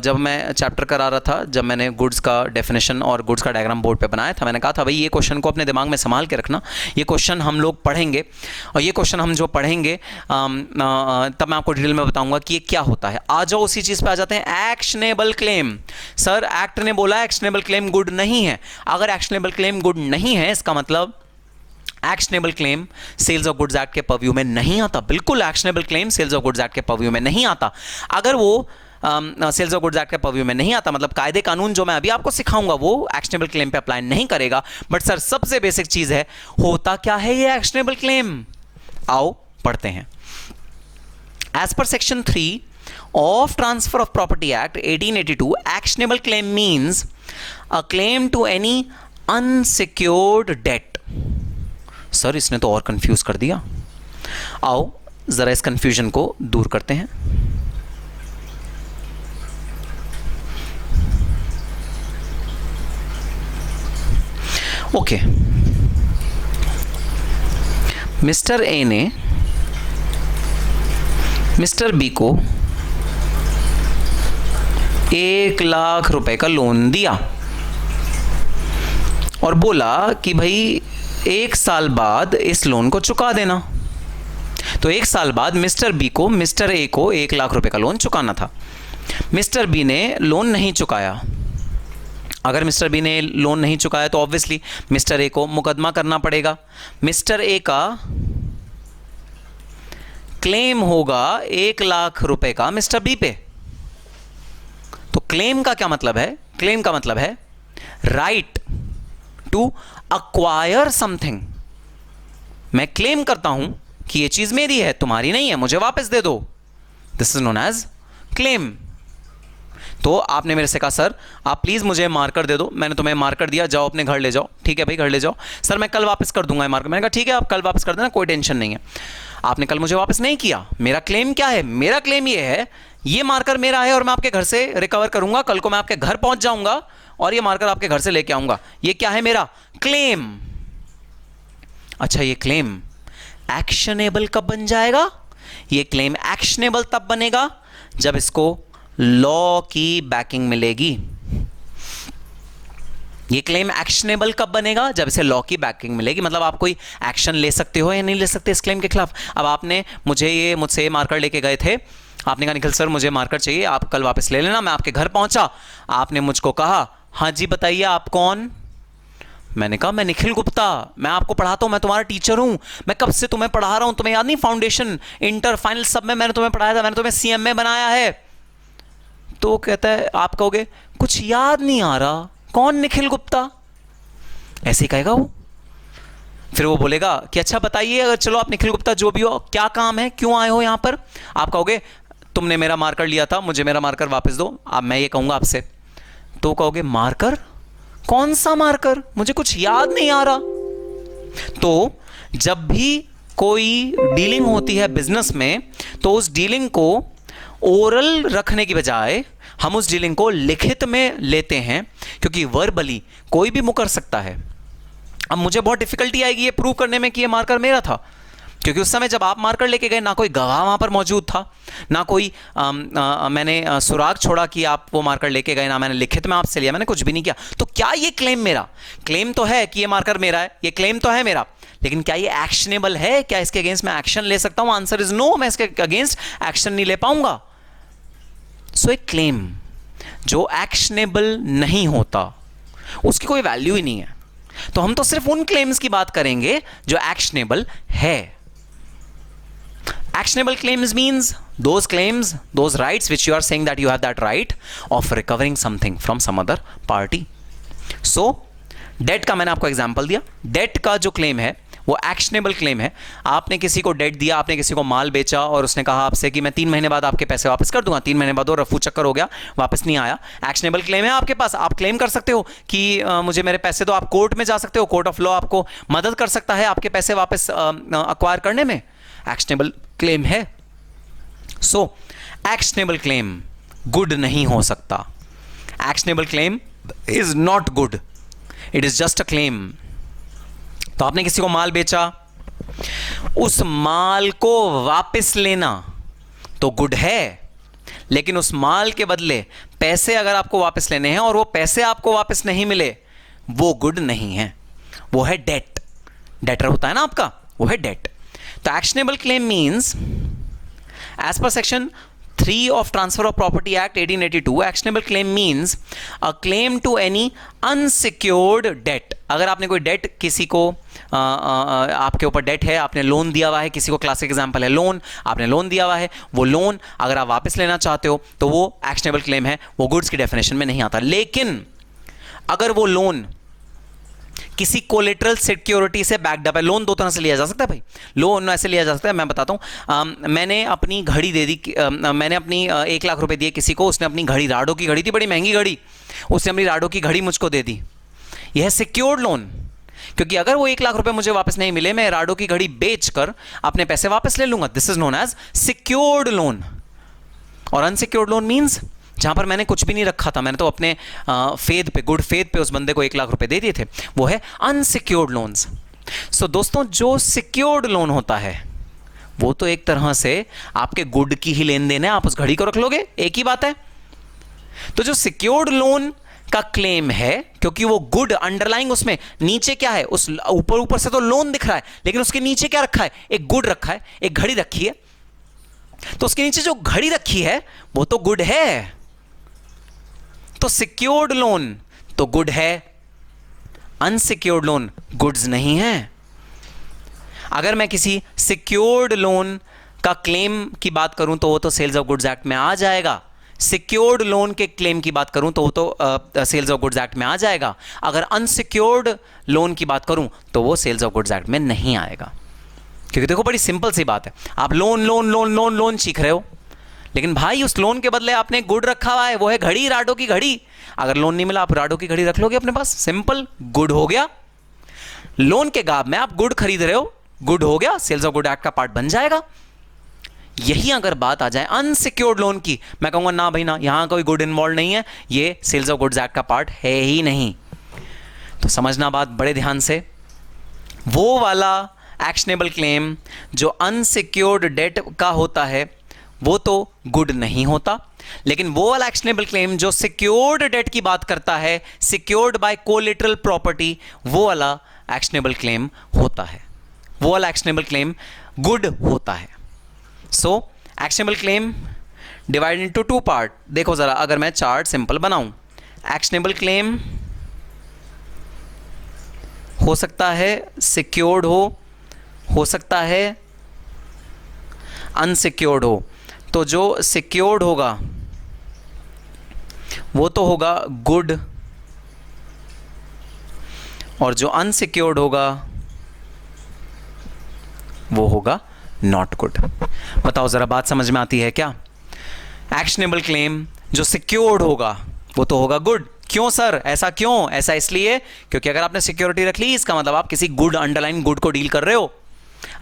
जब मैं चैप्टर करा रहा था, जब मैंने गुड्स का डेफिनेशन और गुड्स का डायग्राम बोर्ड पे बनाया था, मैंने कहा था भाई ये क्वेश्चन को अपने दिमाग में संभाल के रखना, ये क्वेश्चन हम लोग पढ़ेंगे और ये क्वेश्चन हम जो पढ़ेंगे तब मैं आपको डिटेल में बताऊंगा कि ये क्या होता है। आ जाओ उसी चीज़ पे आ जाते हैं, एक्शनेबल क्लेम। सर एक्ट ने बोला एक्शनेबल क्लेम गुड नहीं है। अगर एक्शनेबल क्लेम गुड नहीं है, इसका मतलब actionable claim sales of goods act के पर्व्यू में नहीं आता। बिल्कुल actionable claim sales of goods act के पर्व्यू में नहीं आता। अगर वो सेल्स ऑफ गुड्स एक्ट के पर्व्यू में नहीं आता, मतलब कायदे कानून जो मैं अभी आपको सिखाऊंगा वो एक्शनेबल क्लेम पे अप्लाई नहीं करेगा। बट सर सबसे बेसिक चीज है, होता क्या है ये एक्शनेबल क्लेम? आओ पढ़ते हैं। As per section 3 of Transfer of Property Act 1882, actionable claim means a claim to any unsecured debt। Sir इसने तो और कंफ्यूज कर दिया। आओ जरा इस कंफ्यूजन को दूर करते हैं। ओके, मिस्टर ए ने मिस्टर बी को 1 लाख रुपए का लोन दिया और बोला कि भाई 1 साल बाद इस लोन को चुका देना। तो 1 साल बाद मिस्टर बी को मिस्टर ए को 1 लाख रुपए का लोन चुकाना था। मिस्टर बी ने लोन नहीं चुकाया। अगर मिस्टर बी ने लोन नहीं चुकाया तो ऑब्वियसली मिस्टर ए को मुकदमा करना पड़ेगा। मिस्टर ए का क्लेम होगा 1,00,000 रुपए का मिस्टर बी पे। तो क्लेम का क्या मतलब है? क्लेम का मतलब है राइट टू अक्वायर समथिंग। मैं क्लेम करता हूं कि यह चीज मेरी है, तुम्हारी नहीं है, मुझे वापस दे दो। This is known as claim. तो आपने मेरे से कहा सर आप प्लीज मुझे मार्कर दे दो, मैंने तुम्हें मार्कर दिया, जाओ अपने घर ले जाओ। ठीक है भाई, घर ले जाओ। सर मैं कल वापस कर दूंगा ये मार्कर। मैंने कहा ठीक है आप कल वापस कर देना, कोई टेंशन नहीं है। आपने कल मुझे वापस नहीं किया। मेरा क्लेम क्या है? मेरा क्लेम ये है ये मार्कर मेरा है और मैं आपके घर से रिकवर करूंगा। कल को मैं आपके घर पहुंच जाऊंगा और ये मार्कर आपके घर से लेके आऊंगा। ये क्या है? मेरा क्लेम। अच्छा, ये क्लेम एक्शनेबल कब बन जाएगा? ये क्लेम एक्शनेबल तब बनेगा जब इसको लॉ की बैकिंग मिलेगी। ये क्लेम एक्शनेबल कब बनेगा? जब इसे लॉ की बैकिंग मिलेगी। मतलब आप कोई एक्शन ले सकते हो या नहीं ले सकते इस क्लेम के खिलाफ। अब आपने मुझसे ये मार्कर लेके गए थे, आपने कहा निखिल सर मुझे मार्कर चाहिए, आप कल वापस ले लेना। मैं आपके घर पहुंचा, आपने मुझको कहा हाँ जी बताइए आप कौन? मैंने कहा मैं निखिल गुप्ता, मैं आपको पढ़ाता हूं, मैं तुम्हारा टीचर हूं, मैं कब से तुम्हें पढ़ा रहा हूं, तुम्हें याद नहीं? फाउंडेशन, इंटर, फाइनल सब में मैंने तुम्हें पढ़ाया था, मैंने तुम्हें सीएमए बनाया है। तो कहता है, आप कहोगे कुछ याद नहीं आ रहा, कौन निखिल गुप्ता? ऐसे ही कहेगा वो। फिर वो बोलेगा कि अच्छा बताइए, अगर चलो आप निखिल गुप्ता जो भी हो, क्या काम है, क्यों आए हो यहां पर? आप कहोगे तुमने मेरा मार्कर लिया था, मुझे मेरा मार्कर वापस दो। अब मैं ये कहूंगा आपसे, तो कहोगे मार्कर? कौन सा मार्कर? मुझे कुछ याद नहीं आ रहा। तो जब भी कोई डीलिंग होती है बिजनेस में, तो उस डीलिंग को ओरल रखने की बजाय हम उस डीलिंग को लिखित में लेते हैं, क्योंकि वर्बली कोई भी मुकर सकता है। अब मुझे बहुत डिफिकल्टी आएगी ये प्रूव करने में कि ये मार्कर मेरा था, क्योंकि उस समय जब आप मार्कर लेके गए ना कोई गवाह वहां पर मौजूद था, ना कोई मैंने सुराग छोड़ा कि आप वो मार्कर लेके गए, ना मैंने लिखित में आपसे लिया, मैंने कुछ भी नहीं किया। तो क्या ये क्लेम मेरा? क्लेम तो है कि ये मार्कर मेरा है, ये क्लेम तो है मेरा, लेकिन क्या ये एक्शनेबल है? क्या इसके अगेंस्ट मैं एक्शन ले सकता हूं? आंसर इज नो, मैं इसके अगेंस्ट एक्शन नहीं ले पाऊंगा। सो एक क्लेम जो एक्शनेबल नहीं होता उसकी कोई वैल्यू ही नहीं है। तो हम तो सिर्फ उन क्लेम्स की बात करेंगे जो एक्शनेबल है। Actionable claims means those claims, those rights which you are saying that you have that right of recovering something from some other party. So, debt का मैंने आपको एग्जांपल दिया। डेट का जो क्लेम है वो एक्शनेबल क्लेम है। आपने किसी को डेट दिया, आपने किसी को माल बेचा और उसने कहा आपसे कि मैं 3 महीने बाद आपके पैसे वापस कर दूंगा। 3 महीने बाद वो रफू चक्कर हो गया, वापस नहीं आया। एक्शनेबल क्लेम है आपके पास, आप क्लेम कर सकते हो कि मुझे मेरे पैसे दो। आप कोर्ट में जा सकते हो, कोर्ट ऑफ लॉ आपको मदद कर सकता है आपके पैसे वापस अक्वायर करने में। एक्शनेबल क्लेम है। सो एक्शनेबल क्लेम गुड नहीं हो सकता। Actionable claim is not good, it is just a claim. तो आपने किसी को माल बेचा, उस माल को वापस लेना तो गुड है, लेकिन उस माल के बदले पैसे अगर आपको वापस लेने हैं और वो पैसे आपको वापस नहीं मिले, वो गुड नहीं है, वो है डेट। डेटर होता है ना आपका, वो है डेट। तो actionable claim means as per section 3 of Transfer of Property Act 1882, actionable claim means a claim to any unsecured debt। अगर आपने कोई डेट किसी को आपके ऊपर डेट है, आपने लोन दिया हुआ है किसी को, क्लासिक एग्जांपल है लोन, आपने लोन दिया हुआ है, वो लोन अगर आप वापस लेना चाहते हो तो वो एक्शनेबल क्लेम है, वो गुड्स की डेफिनेशन में नहीं आता। लेकिन अगर वो लोन किसी कोलेटरल सिक्योरिटी से बैक्ड अप है, लोन 2 तरह से लिया जा सकता है भाई। लोन ऐसे लिया जा सकता है, मैं बताता हूं। मैंने अपनी घड़ी दे दी, मैंने अपनी 1 लाख रुपए दिए किसी को, उसने अपनी घड़ी, राडो की घड़ी थी, बड़ी महंगी घड़ी, उसने अपनी राडो की घड़ी मुझको दे दी। यह है सिक्योर्ड लोन, क्योंकि अगर वो 1 लाख रुपए मुझे वापस नहीं मिले, मैं राडो की घड़ी बेचकर अपने पैसे वापस ले लूंगा। This is known as secured loan. और अनसिक्योर्ड लोन मीन्स जहां पर मैंने कुछ भी नहीं रखा था, मैंने तो अपने फेद पे, गुड फेद पे उस बंदे को 1 लाख रुपए दे दिए थे, वो है अनसिक्योर्ड लोन्स। सो दोस्तों, जो सिक्योर्ड लोन होता है वो तो एक तरह से आपके गुड की ही लेन देन है, आप उस घड़ी को रख लोगे, एक ही बात है। तो जो सिक्योर्ड लोन का क्लेम है, क्योंकि वो गुड अंडरलाइंग, उसमें नीचे क्या है, उस ऊपर से तो लोन दिख रहा है, लेकिन उसके नीचे क्या रखा है, एक गुड रखा है, एक घड़ी रखी है। तो उसके नीचे जो घड़ी रखी है वो तो गुड है, तो सिक्योर्ड लोन तो गुड है, अनसिक्योर्ड लोन गुड्स नहीं है। अगर मैं किसी सिक्योर्ड लोन का क्लेम की बात करूं तो वो तो सेल्स ऑफ गुड्स एक्ट में आ जाएगा। सिक्योर्ड लोन के क्लेम की बात करूं तो वो तो सेल्स ऑफ गुड्स एक्ट में आ जाएगा। अगर अनसिक्योर्ड लोन की बात करूं तो वो सेल्स ऑफ गुड्स एक्ट में नहीं आएगा। क्योंकि देखो बड़ी सिंपल सी बात है, आप loan loan loan loan loan सीख रहे हो, लेकिन भाई उस लोन के बदले आपने गुड रखा हुआ है, वो है घड़ी, राडो की घड़ी। अगर लोन नहीं मिला आप राडो की घड़ी रख लोगे अपने पास, सिंपल, गुड हो गया। लोन के गाब में आप गुड खरीद रहे हो, गुड हो गया, सेल्स ऑफ गुड एक्ट का पार्ट बन जाएगा। यही अगर बात आ जाए अनसिक्योर्ड लोन की, मैं कहूंगा ना भाई ना, यहां कोई गुड इन्वॉल्व नहीं है, ये सेल्स ऑफ गुड्स एक्ट का पार्ट है ही नहीं। तो समझना बात बड़े ध्यान से, वो वाला एक्शनेबल क्लेम जो अनसिक्योर्ड डेट का होता है वो तो गुड नहीं होता, लेकिन वो वाला एक्शनेबल क्लेम जो सिक्योर्ड डेट की बात करता है, सिक्योर्ड बाय कोलेटरल प्रॉपर्टी, वो वाला एक्शनेबल क्लेम होता है, वो वाला एक्शनेबल क्लेम गुड होता है। So actionable claim divide into two part. देखो जरा, अगर मैं चार्ट सिंपल बनाऊं, एक्शनेबल क्लेम हो सकता है सिक्योर्ड हो सकता है अनसिक्योर्ड हो। तो जो सिक्योर्ड होगा वो तो होगा गुड, और जो अनसिक्योर्ड होगा वो होगा नॉट गुड। बताओ जरा, बात समझ में आती है क्या? एक्शनेबल क्लेम जो सिक्योर्ड होगा वो तो होगा गुड। क्यों सर, ऐसा क्यों? ऐसा इसलिए क्योंकि अगर आपने सिक्योरिटी रख ली, इसका मतलब आप किसी गुड, अंडरलाइन गुड को डील कर रहे हो।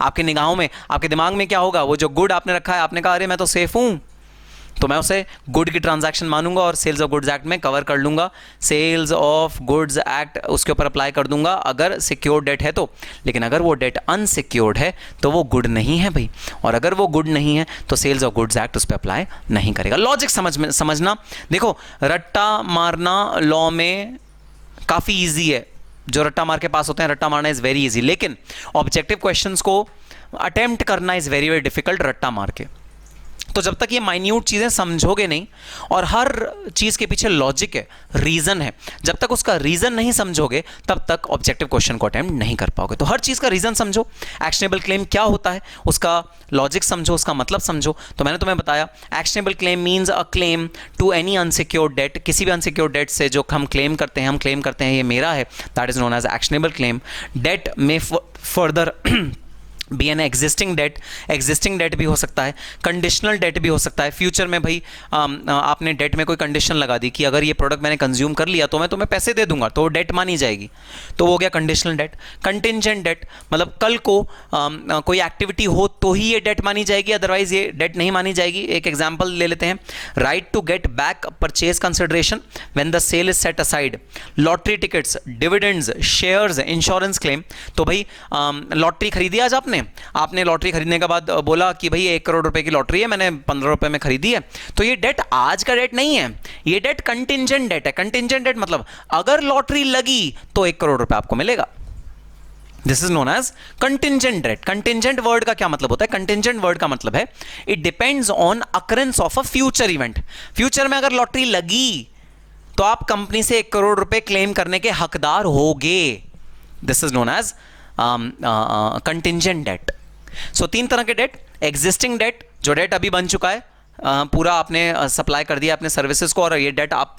आपके निगाहों में, आपके दिमाग में क्या होगा, वो जो गुड आपने रखा है, आपने कहा अरे मैं तो सेफ हूं, तो मैं उसे गुड की ट्रांजैक्शन मानूंगा और सेल्स ऑफ गुड्स एक्ट में कवर कर लूंगा, सेल्स ऑफ गुड्स एक्ट उसके ऊपर अप्लाई कर दूंगा अगर सिक्योर्ड डेट है तो। लेकिन अगर वो डेट अनसिक्योर्ड है तो वो गुड नहीं है भाई, और अगर वो गुड नहीं है तो सेल्स ऑफ गुड्स एक्ट उस पर अप्लाई नहीं करेगा। लॉजिक समझना। देखो, रट्टा मारना लॉ में काफ़ी ईजी है, जो रट्टा मार के पास होते हैं, रट्टा मारना इज़ वेरी ईजी, लेकिन ऑब्जेक्टिव क्वेश्चंस को अटेम्प्ट करना इज़ वेरी वेरी डिफिकल्ट रट्टा मार के। तो जब तक ये माइन्यूट चीज़ें समझोगे नहीं, और हर चीज़ के पीछे लॉजिक है, रीज़न है, जब तक उसका रीज़न नहीं समझोगे तब तक ऑब्जेक्टिव क्वेश्चन को अटेम्प्ट नहीं कर पाओगे। तो हर चीज़ का रीज़न समझो, एक्शनेबल क्लेम क्या होता है उसका लॉजिक समझो, उसका मतलब समझो। तो मैंने तुम्हें बताया, actionable claim means a claim to any unsecured debt. किसी भी अनसिक्योर्ड डेट से जो हम क्लेम करते हैं ये मेरा है, that is known as actionable claim. Debt में further be an existing debt भी हो सकता है, कंडीशनल डेट भी हो सकता है। फ्यूचर में भाई आपने डेट में कोई कंडीशन लगा दी कि अगर ये प्रोडक्ट मैंने कंज्यूम कर लिया तो मैं तुम्हें पैसे दे दूंगा, तो वो डेट मानी जाएगी, तो वो हो गया कंडीशनल डेट। कंटिंजेंट डेट मतलब कल को कोई एक्टिविटी हो तो ही ये डेट मानी जाएगी, अदरवाइज ये डेट नहीं मानी जाएगी। एक एग्जाम्पल ले लेते हैं, right to get back purchase consideration when the sale is set aside, lottery tickets, dividends, shares, insurance claim. तो भाई लॉटरी खरीदी आज आपने लॉटरी खरीदने के बाद बोला कि भाई 1 करोड़ रुपए की लॉटरी है, मैंने 15 रुपए में खरीदी है, तो ये डेट आज का डेट नहीं है, ये डेट कंटिंजेंट डेट है। कंटिंजेंट डेट मतलब अगर लॉटरी लगी तो 1 करोड़ रुपए आपको मिलेगा। This is known as contingent debt. Contingent word का क्या मतलब होता है? कंटिंजेंट वर्ड का मतलब है it depends on occurrence of a future event. Future में अगर लॉटरी लगी तो आप कंपनी से 1 करोड़ रुपए क्लेम करने के हकदार होगे। This is known as contingent debt. So 3 तरह के डेट, एग्जिस्टिंग डेट जो डेट अभी बन चुका है, पूरा आपने सप्लाई कर दिया अपने सर्विसेज को और ये डेट आप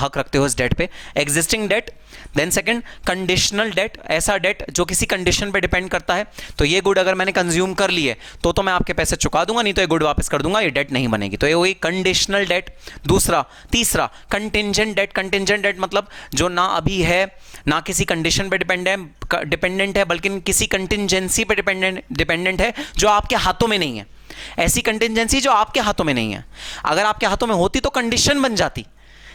हक रखते हो इस डेट पे, existing debt. Then second conditional debt, ऐसा डेट जो किसी कंडीशन पे डिपेंड करता है, तो ये गुड अगर मैंने कंज्यूम कर लिए तो मैं आपके पैसे चुका दूंगा, नहीं तो ये गुड वापस कर दूंगा, ये डेट नहीं बनेगी, तो ये हुई कंडीशनल डेट। तीसरा कंटिंजेंट डेट। कंटिंजेंट डेट मतलब जो ना अभी है, ना किसी कंडीशन पे डिपेंडेंट है, बल्कि किसी कंटिंजेंसी पे डिपेंडेंट है जो आपके हाथों में नहीं है। ऐसी कंटिंजेंसी जो आपके हाथों में नहीं है, अगर आपके हाथों में होती तो कंडीशन बन जाती।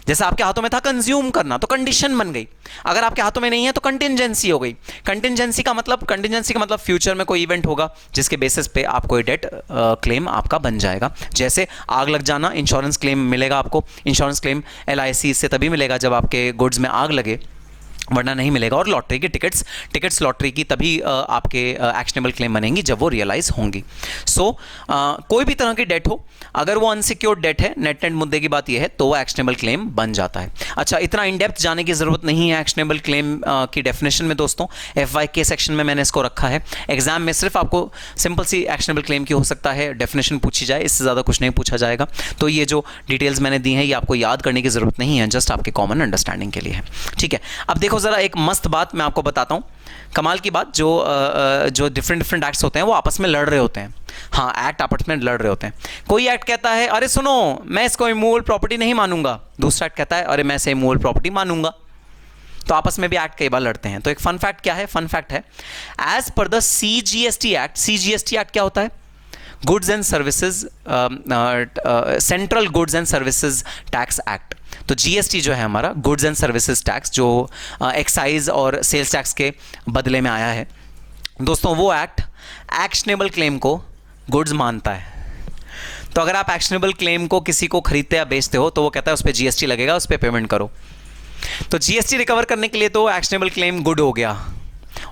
जैसे आपके हाथों में था कंज्यूम करना तो कंडीशन बन गई, अगर आपके हाथों में नहीं है तो कंटिंजेंसी हो गई। कंटिंजेंसी का मतलब फ्यूचर में कोई इवेंट होगा जिसके बेसिस पे आपको डेट क्लेम आपका बन जाएगा। जैसे आग लग जाना, इंश्योरेंस क्लेम मिलेगा आपको। इंश्योरेंस क्लेम LIC इससे तभी मिलेगा जब आपके गुड्स में आग लगे, वरना नहीं मिलेगा। और लॉटरी की टिकट्स लॉटरी की तभी आपके एक्शनेबल क्लेम बनेंगी जब वो रियलाइज होंगी। सो कोई भी तरह की डेट हो, अगर वो अनसिक्योर्ड डेट है, नेट मुद्दे की बात ये है, तो वो एक्शनेबल क्लेम बन जाता है। अच्छा, इतना इन डेप्थ जाने की जरूरत नहीं है एक्शनेबल क्लेम की डेफिनेशन में दोस्तों। FYK सेक्शन में मैंने इसको रखा है। एग्जाम में सिर्फ आपको सिंपल सी एक्शनेबल क्लेम की हो सकता है डेफिनेशन पूछी जाए, इससे ज़्यादा कुछ नहीं पूछा जाएगा। तो ये जो डिटेल्स मैंने दी हैं ये आपको याद करने की ज़रूरत नहीं है, जस्ट आपके कॉमन अंडरस्टैंडिंग के लिए है। ठीक है, अब देखो ज़रा एक मस्त बात मैं आपको बताता हूँ, कमाल की बात। जो डिफरेंट एक्ट्स होते हैं वो आपस में लड़ रहे होते हैं। हाँ, एक्ट आपस में लड़ रहे होते हैं। कोई एक्ट कहता है अरे सुनो मैं इसको इमूवेबल प्रॉपर्टी नहीं मानूंगा, दूसरा एक्ट कहता है अरे मैं इसे इमूवेबल प्रॉपर्टी मानूंगा। तो आपस में भी एक्ट कई बार लड़ते हैं। तो एक फन फैक्ट क्या है, फन फैक्ट है as per the CGST act. CGST act क्या होता है? Goods and services, central goods and services tax act. तो GST जो है हमारा गुड्स एंड सर्विसेज टैक्स, जो एक्साइज और सेल्स टैक्स के बदले में आया है दोस्तों, वो एक्ट एक्शनेबल क्लेम को गुड्स मानता है। तो अगर आप एक्शनेबल क्लेम को किसी को खरीदते या बेचते हो तो वो कहता है उस पर GST लगेगा, उस पर पेमेंट करो। तो GST रिकवर करने के लिए तो एक्शनेबल क्लेम गुड हो गया,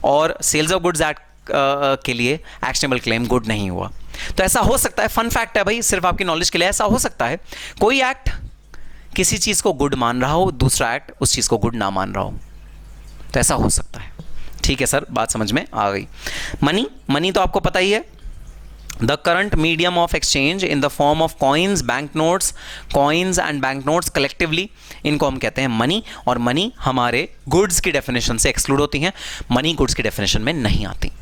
और सेल्स ऑफ गुड्स एक्ट के लिए एक्शनेबल क्लेम गुड नहीं हुआ। तो ऐसा हो सकता है, फन फैक्ट है भाई, सिर्फ आपकी नॉलेज के लिए, ऐसा हो सकता है कोई एक्ट किसी चीज़ को गुड मान रहा हो, दूसरा एक्ट उस चीज़ को गुड ना मान रहा हो। तो ऐसा हो सकता है। ठीक है सर, बात समझ में आ गई। मनी तो आपको पता ही है, the current medium of exchange in the form of coins, bank notes, coins and bank notes collectively, इनको हम कहते हैं मनी। और मनी हमारे गुड्स की डेफिनेशन से एक्सक्लूड होती हैं, मनी गुड्स की डेफिनेशन में नहीं आती।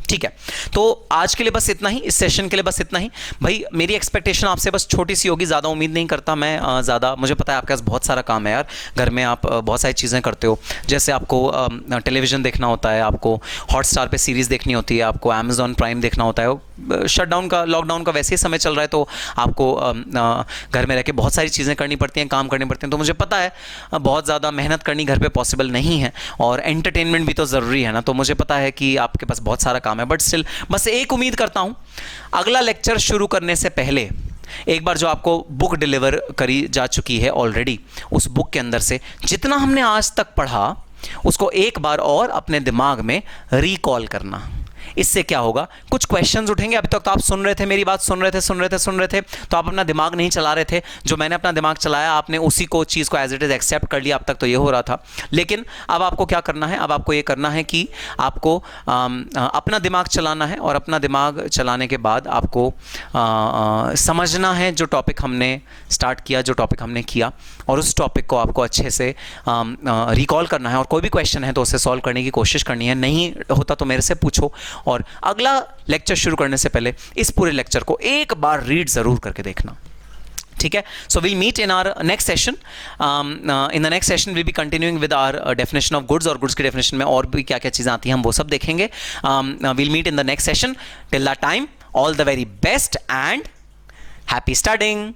ठीक है, तो आज के लिए बस इतना ही, इस सेशन के लिए बस इतना ही। भाई मेरी एक्सपेक्टेशन आपसे बस छोटी सी होगी, ज़्यादा उम्मीद नहीं करता मैं ज़्यादा। मुझे पता है आपके पास बहुत सारा काम है यार, घर में आप बहुत सारी चीज़ें करते हो, जैसे आपको टेलीविज़न देखना होता है, आपको हॉटस्टार पे सीरीज़ देखनी होती है, आपको अमेज़ॉन प्राइम देखना होता है। शटडाउन का, लॉकडाउन का वैसे ही समय चल रहा है, तो आपको घर में रह के बहुत सारी चीज़ें करनी पड़ती हैं, काम करने पड़ते हैं। तो मुझे पता है बहुत ज़्यादा मेहनत करनी घर पे पॉसिबल नहीं है, और एंटरटेनमेंट भी तो ज़रूरी है ना। तो मुझे पता है कि आपके पास बहुत सारा काम है, बट स्टिल बस एक उम्मीद करता हूँ, अगला लेक्चर शुरू करने से पहले एक बार जो आपको बुक डिलीवर करी जा चुकी है ऑलरेडी, उस बुक के अंदर से जितना हमने आज तक पढ़ा उसको एक बार और अपने दिमाग में रिकॉल करना। इससे क्या होगा, कुछ क्वेश्चंस उठेंगे। अभी तक तो आप सुन रहे थे, मेरी बात सुन रहे थे, तो आप अपना दिमाग नहीं चला रहे थे। जो मैंने अपना दिमाग चलाया, आपने उसी को चीज़ को एज इट इज़ एक्सेप्ट कर लिया। अब तक तो ये हो रहा था, लेकिन अब आपको क्या करना है, अब आपको ये करना है कि आपको अपना दिमाग चलाना है, और अपना दिमाग चलाने के बाद आपको समझना है जो टॉपिक हमने स्टार्ट किया, जो टॉपिक हमने किया, और उस टॉपिक को आपको अच्छे से रिकॉल करना है। और कोई भी क्वेश्चन है तो उसे सॉल्व करने की कोशिश करनी है, नहीं होता तो मेरे से पूछो। और अगला लेक्चर शुरू करने से पहले इस पूरे लेक्चर को एक बार रीड जरूर करके देखना, ठीक है। So we'll meet in our next session. In the next session will be continuing with our definition of goods, और गुड्स की डेफिनेशन में और भी क्या क्या चीज़ें आती हैं हम वो सब देखेंगे। We'll meet in the next session. Till that time, all the very best and happy studying.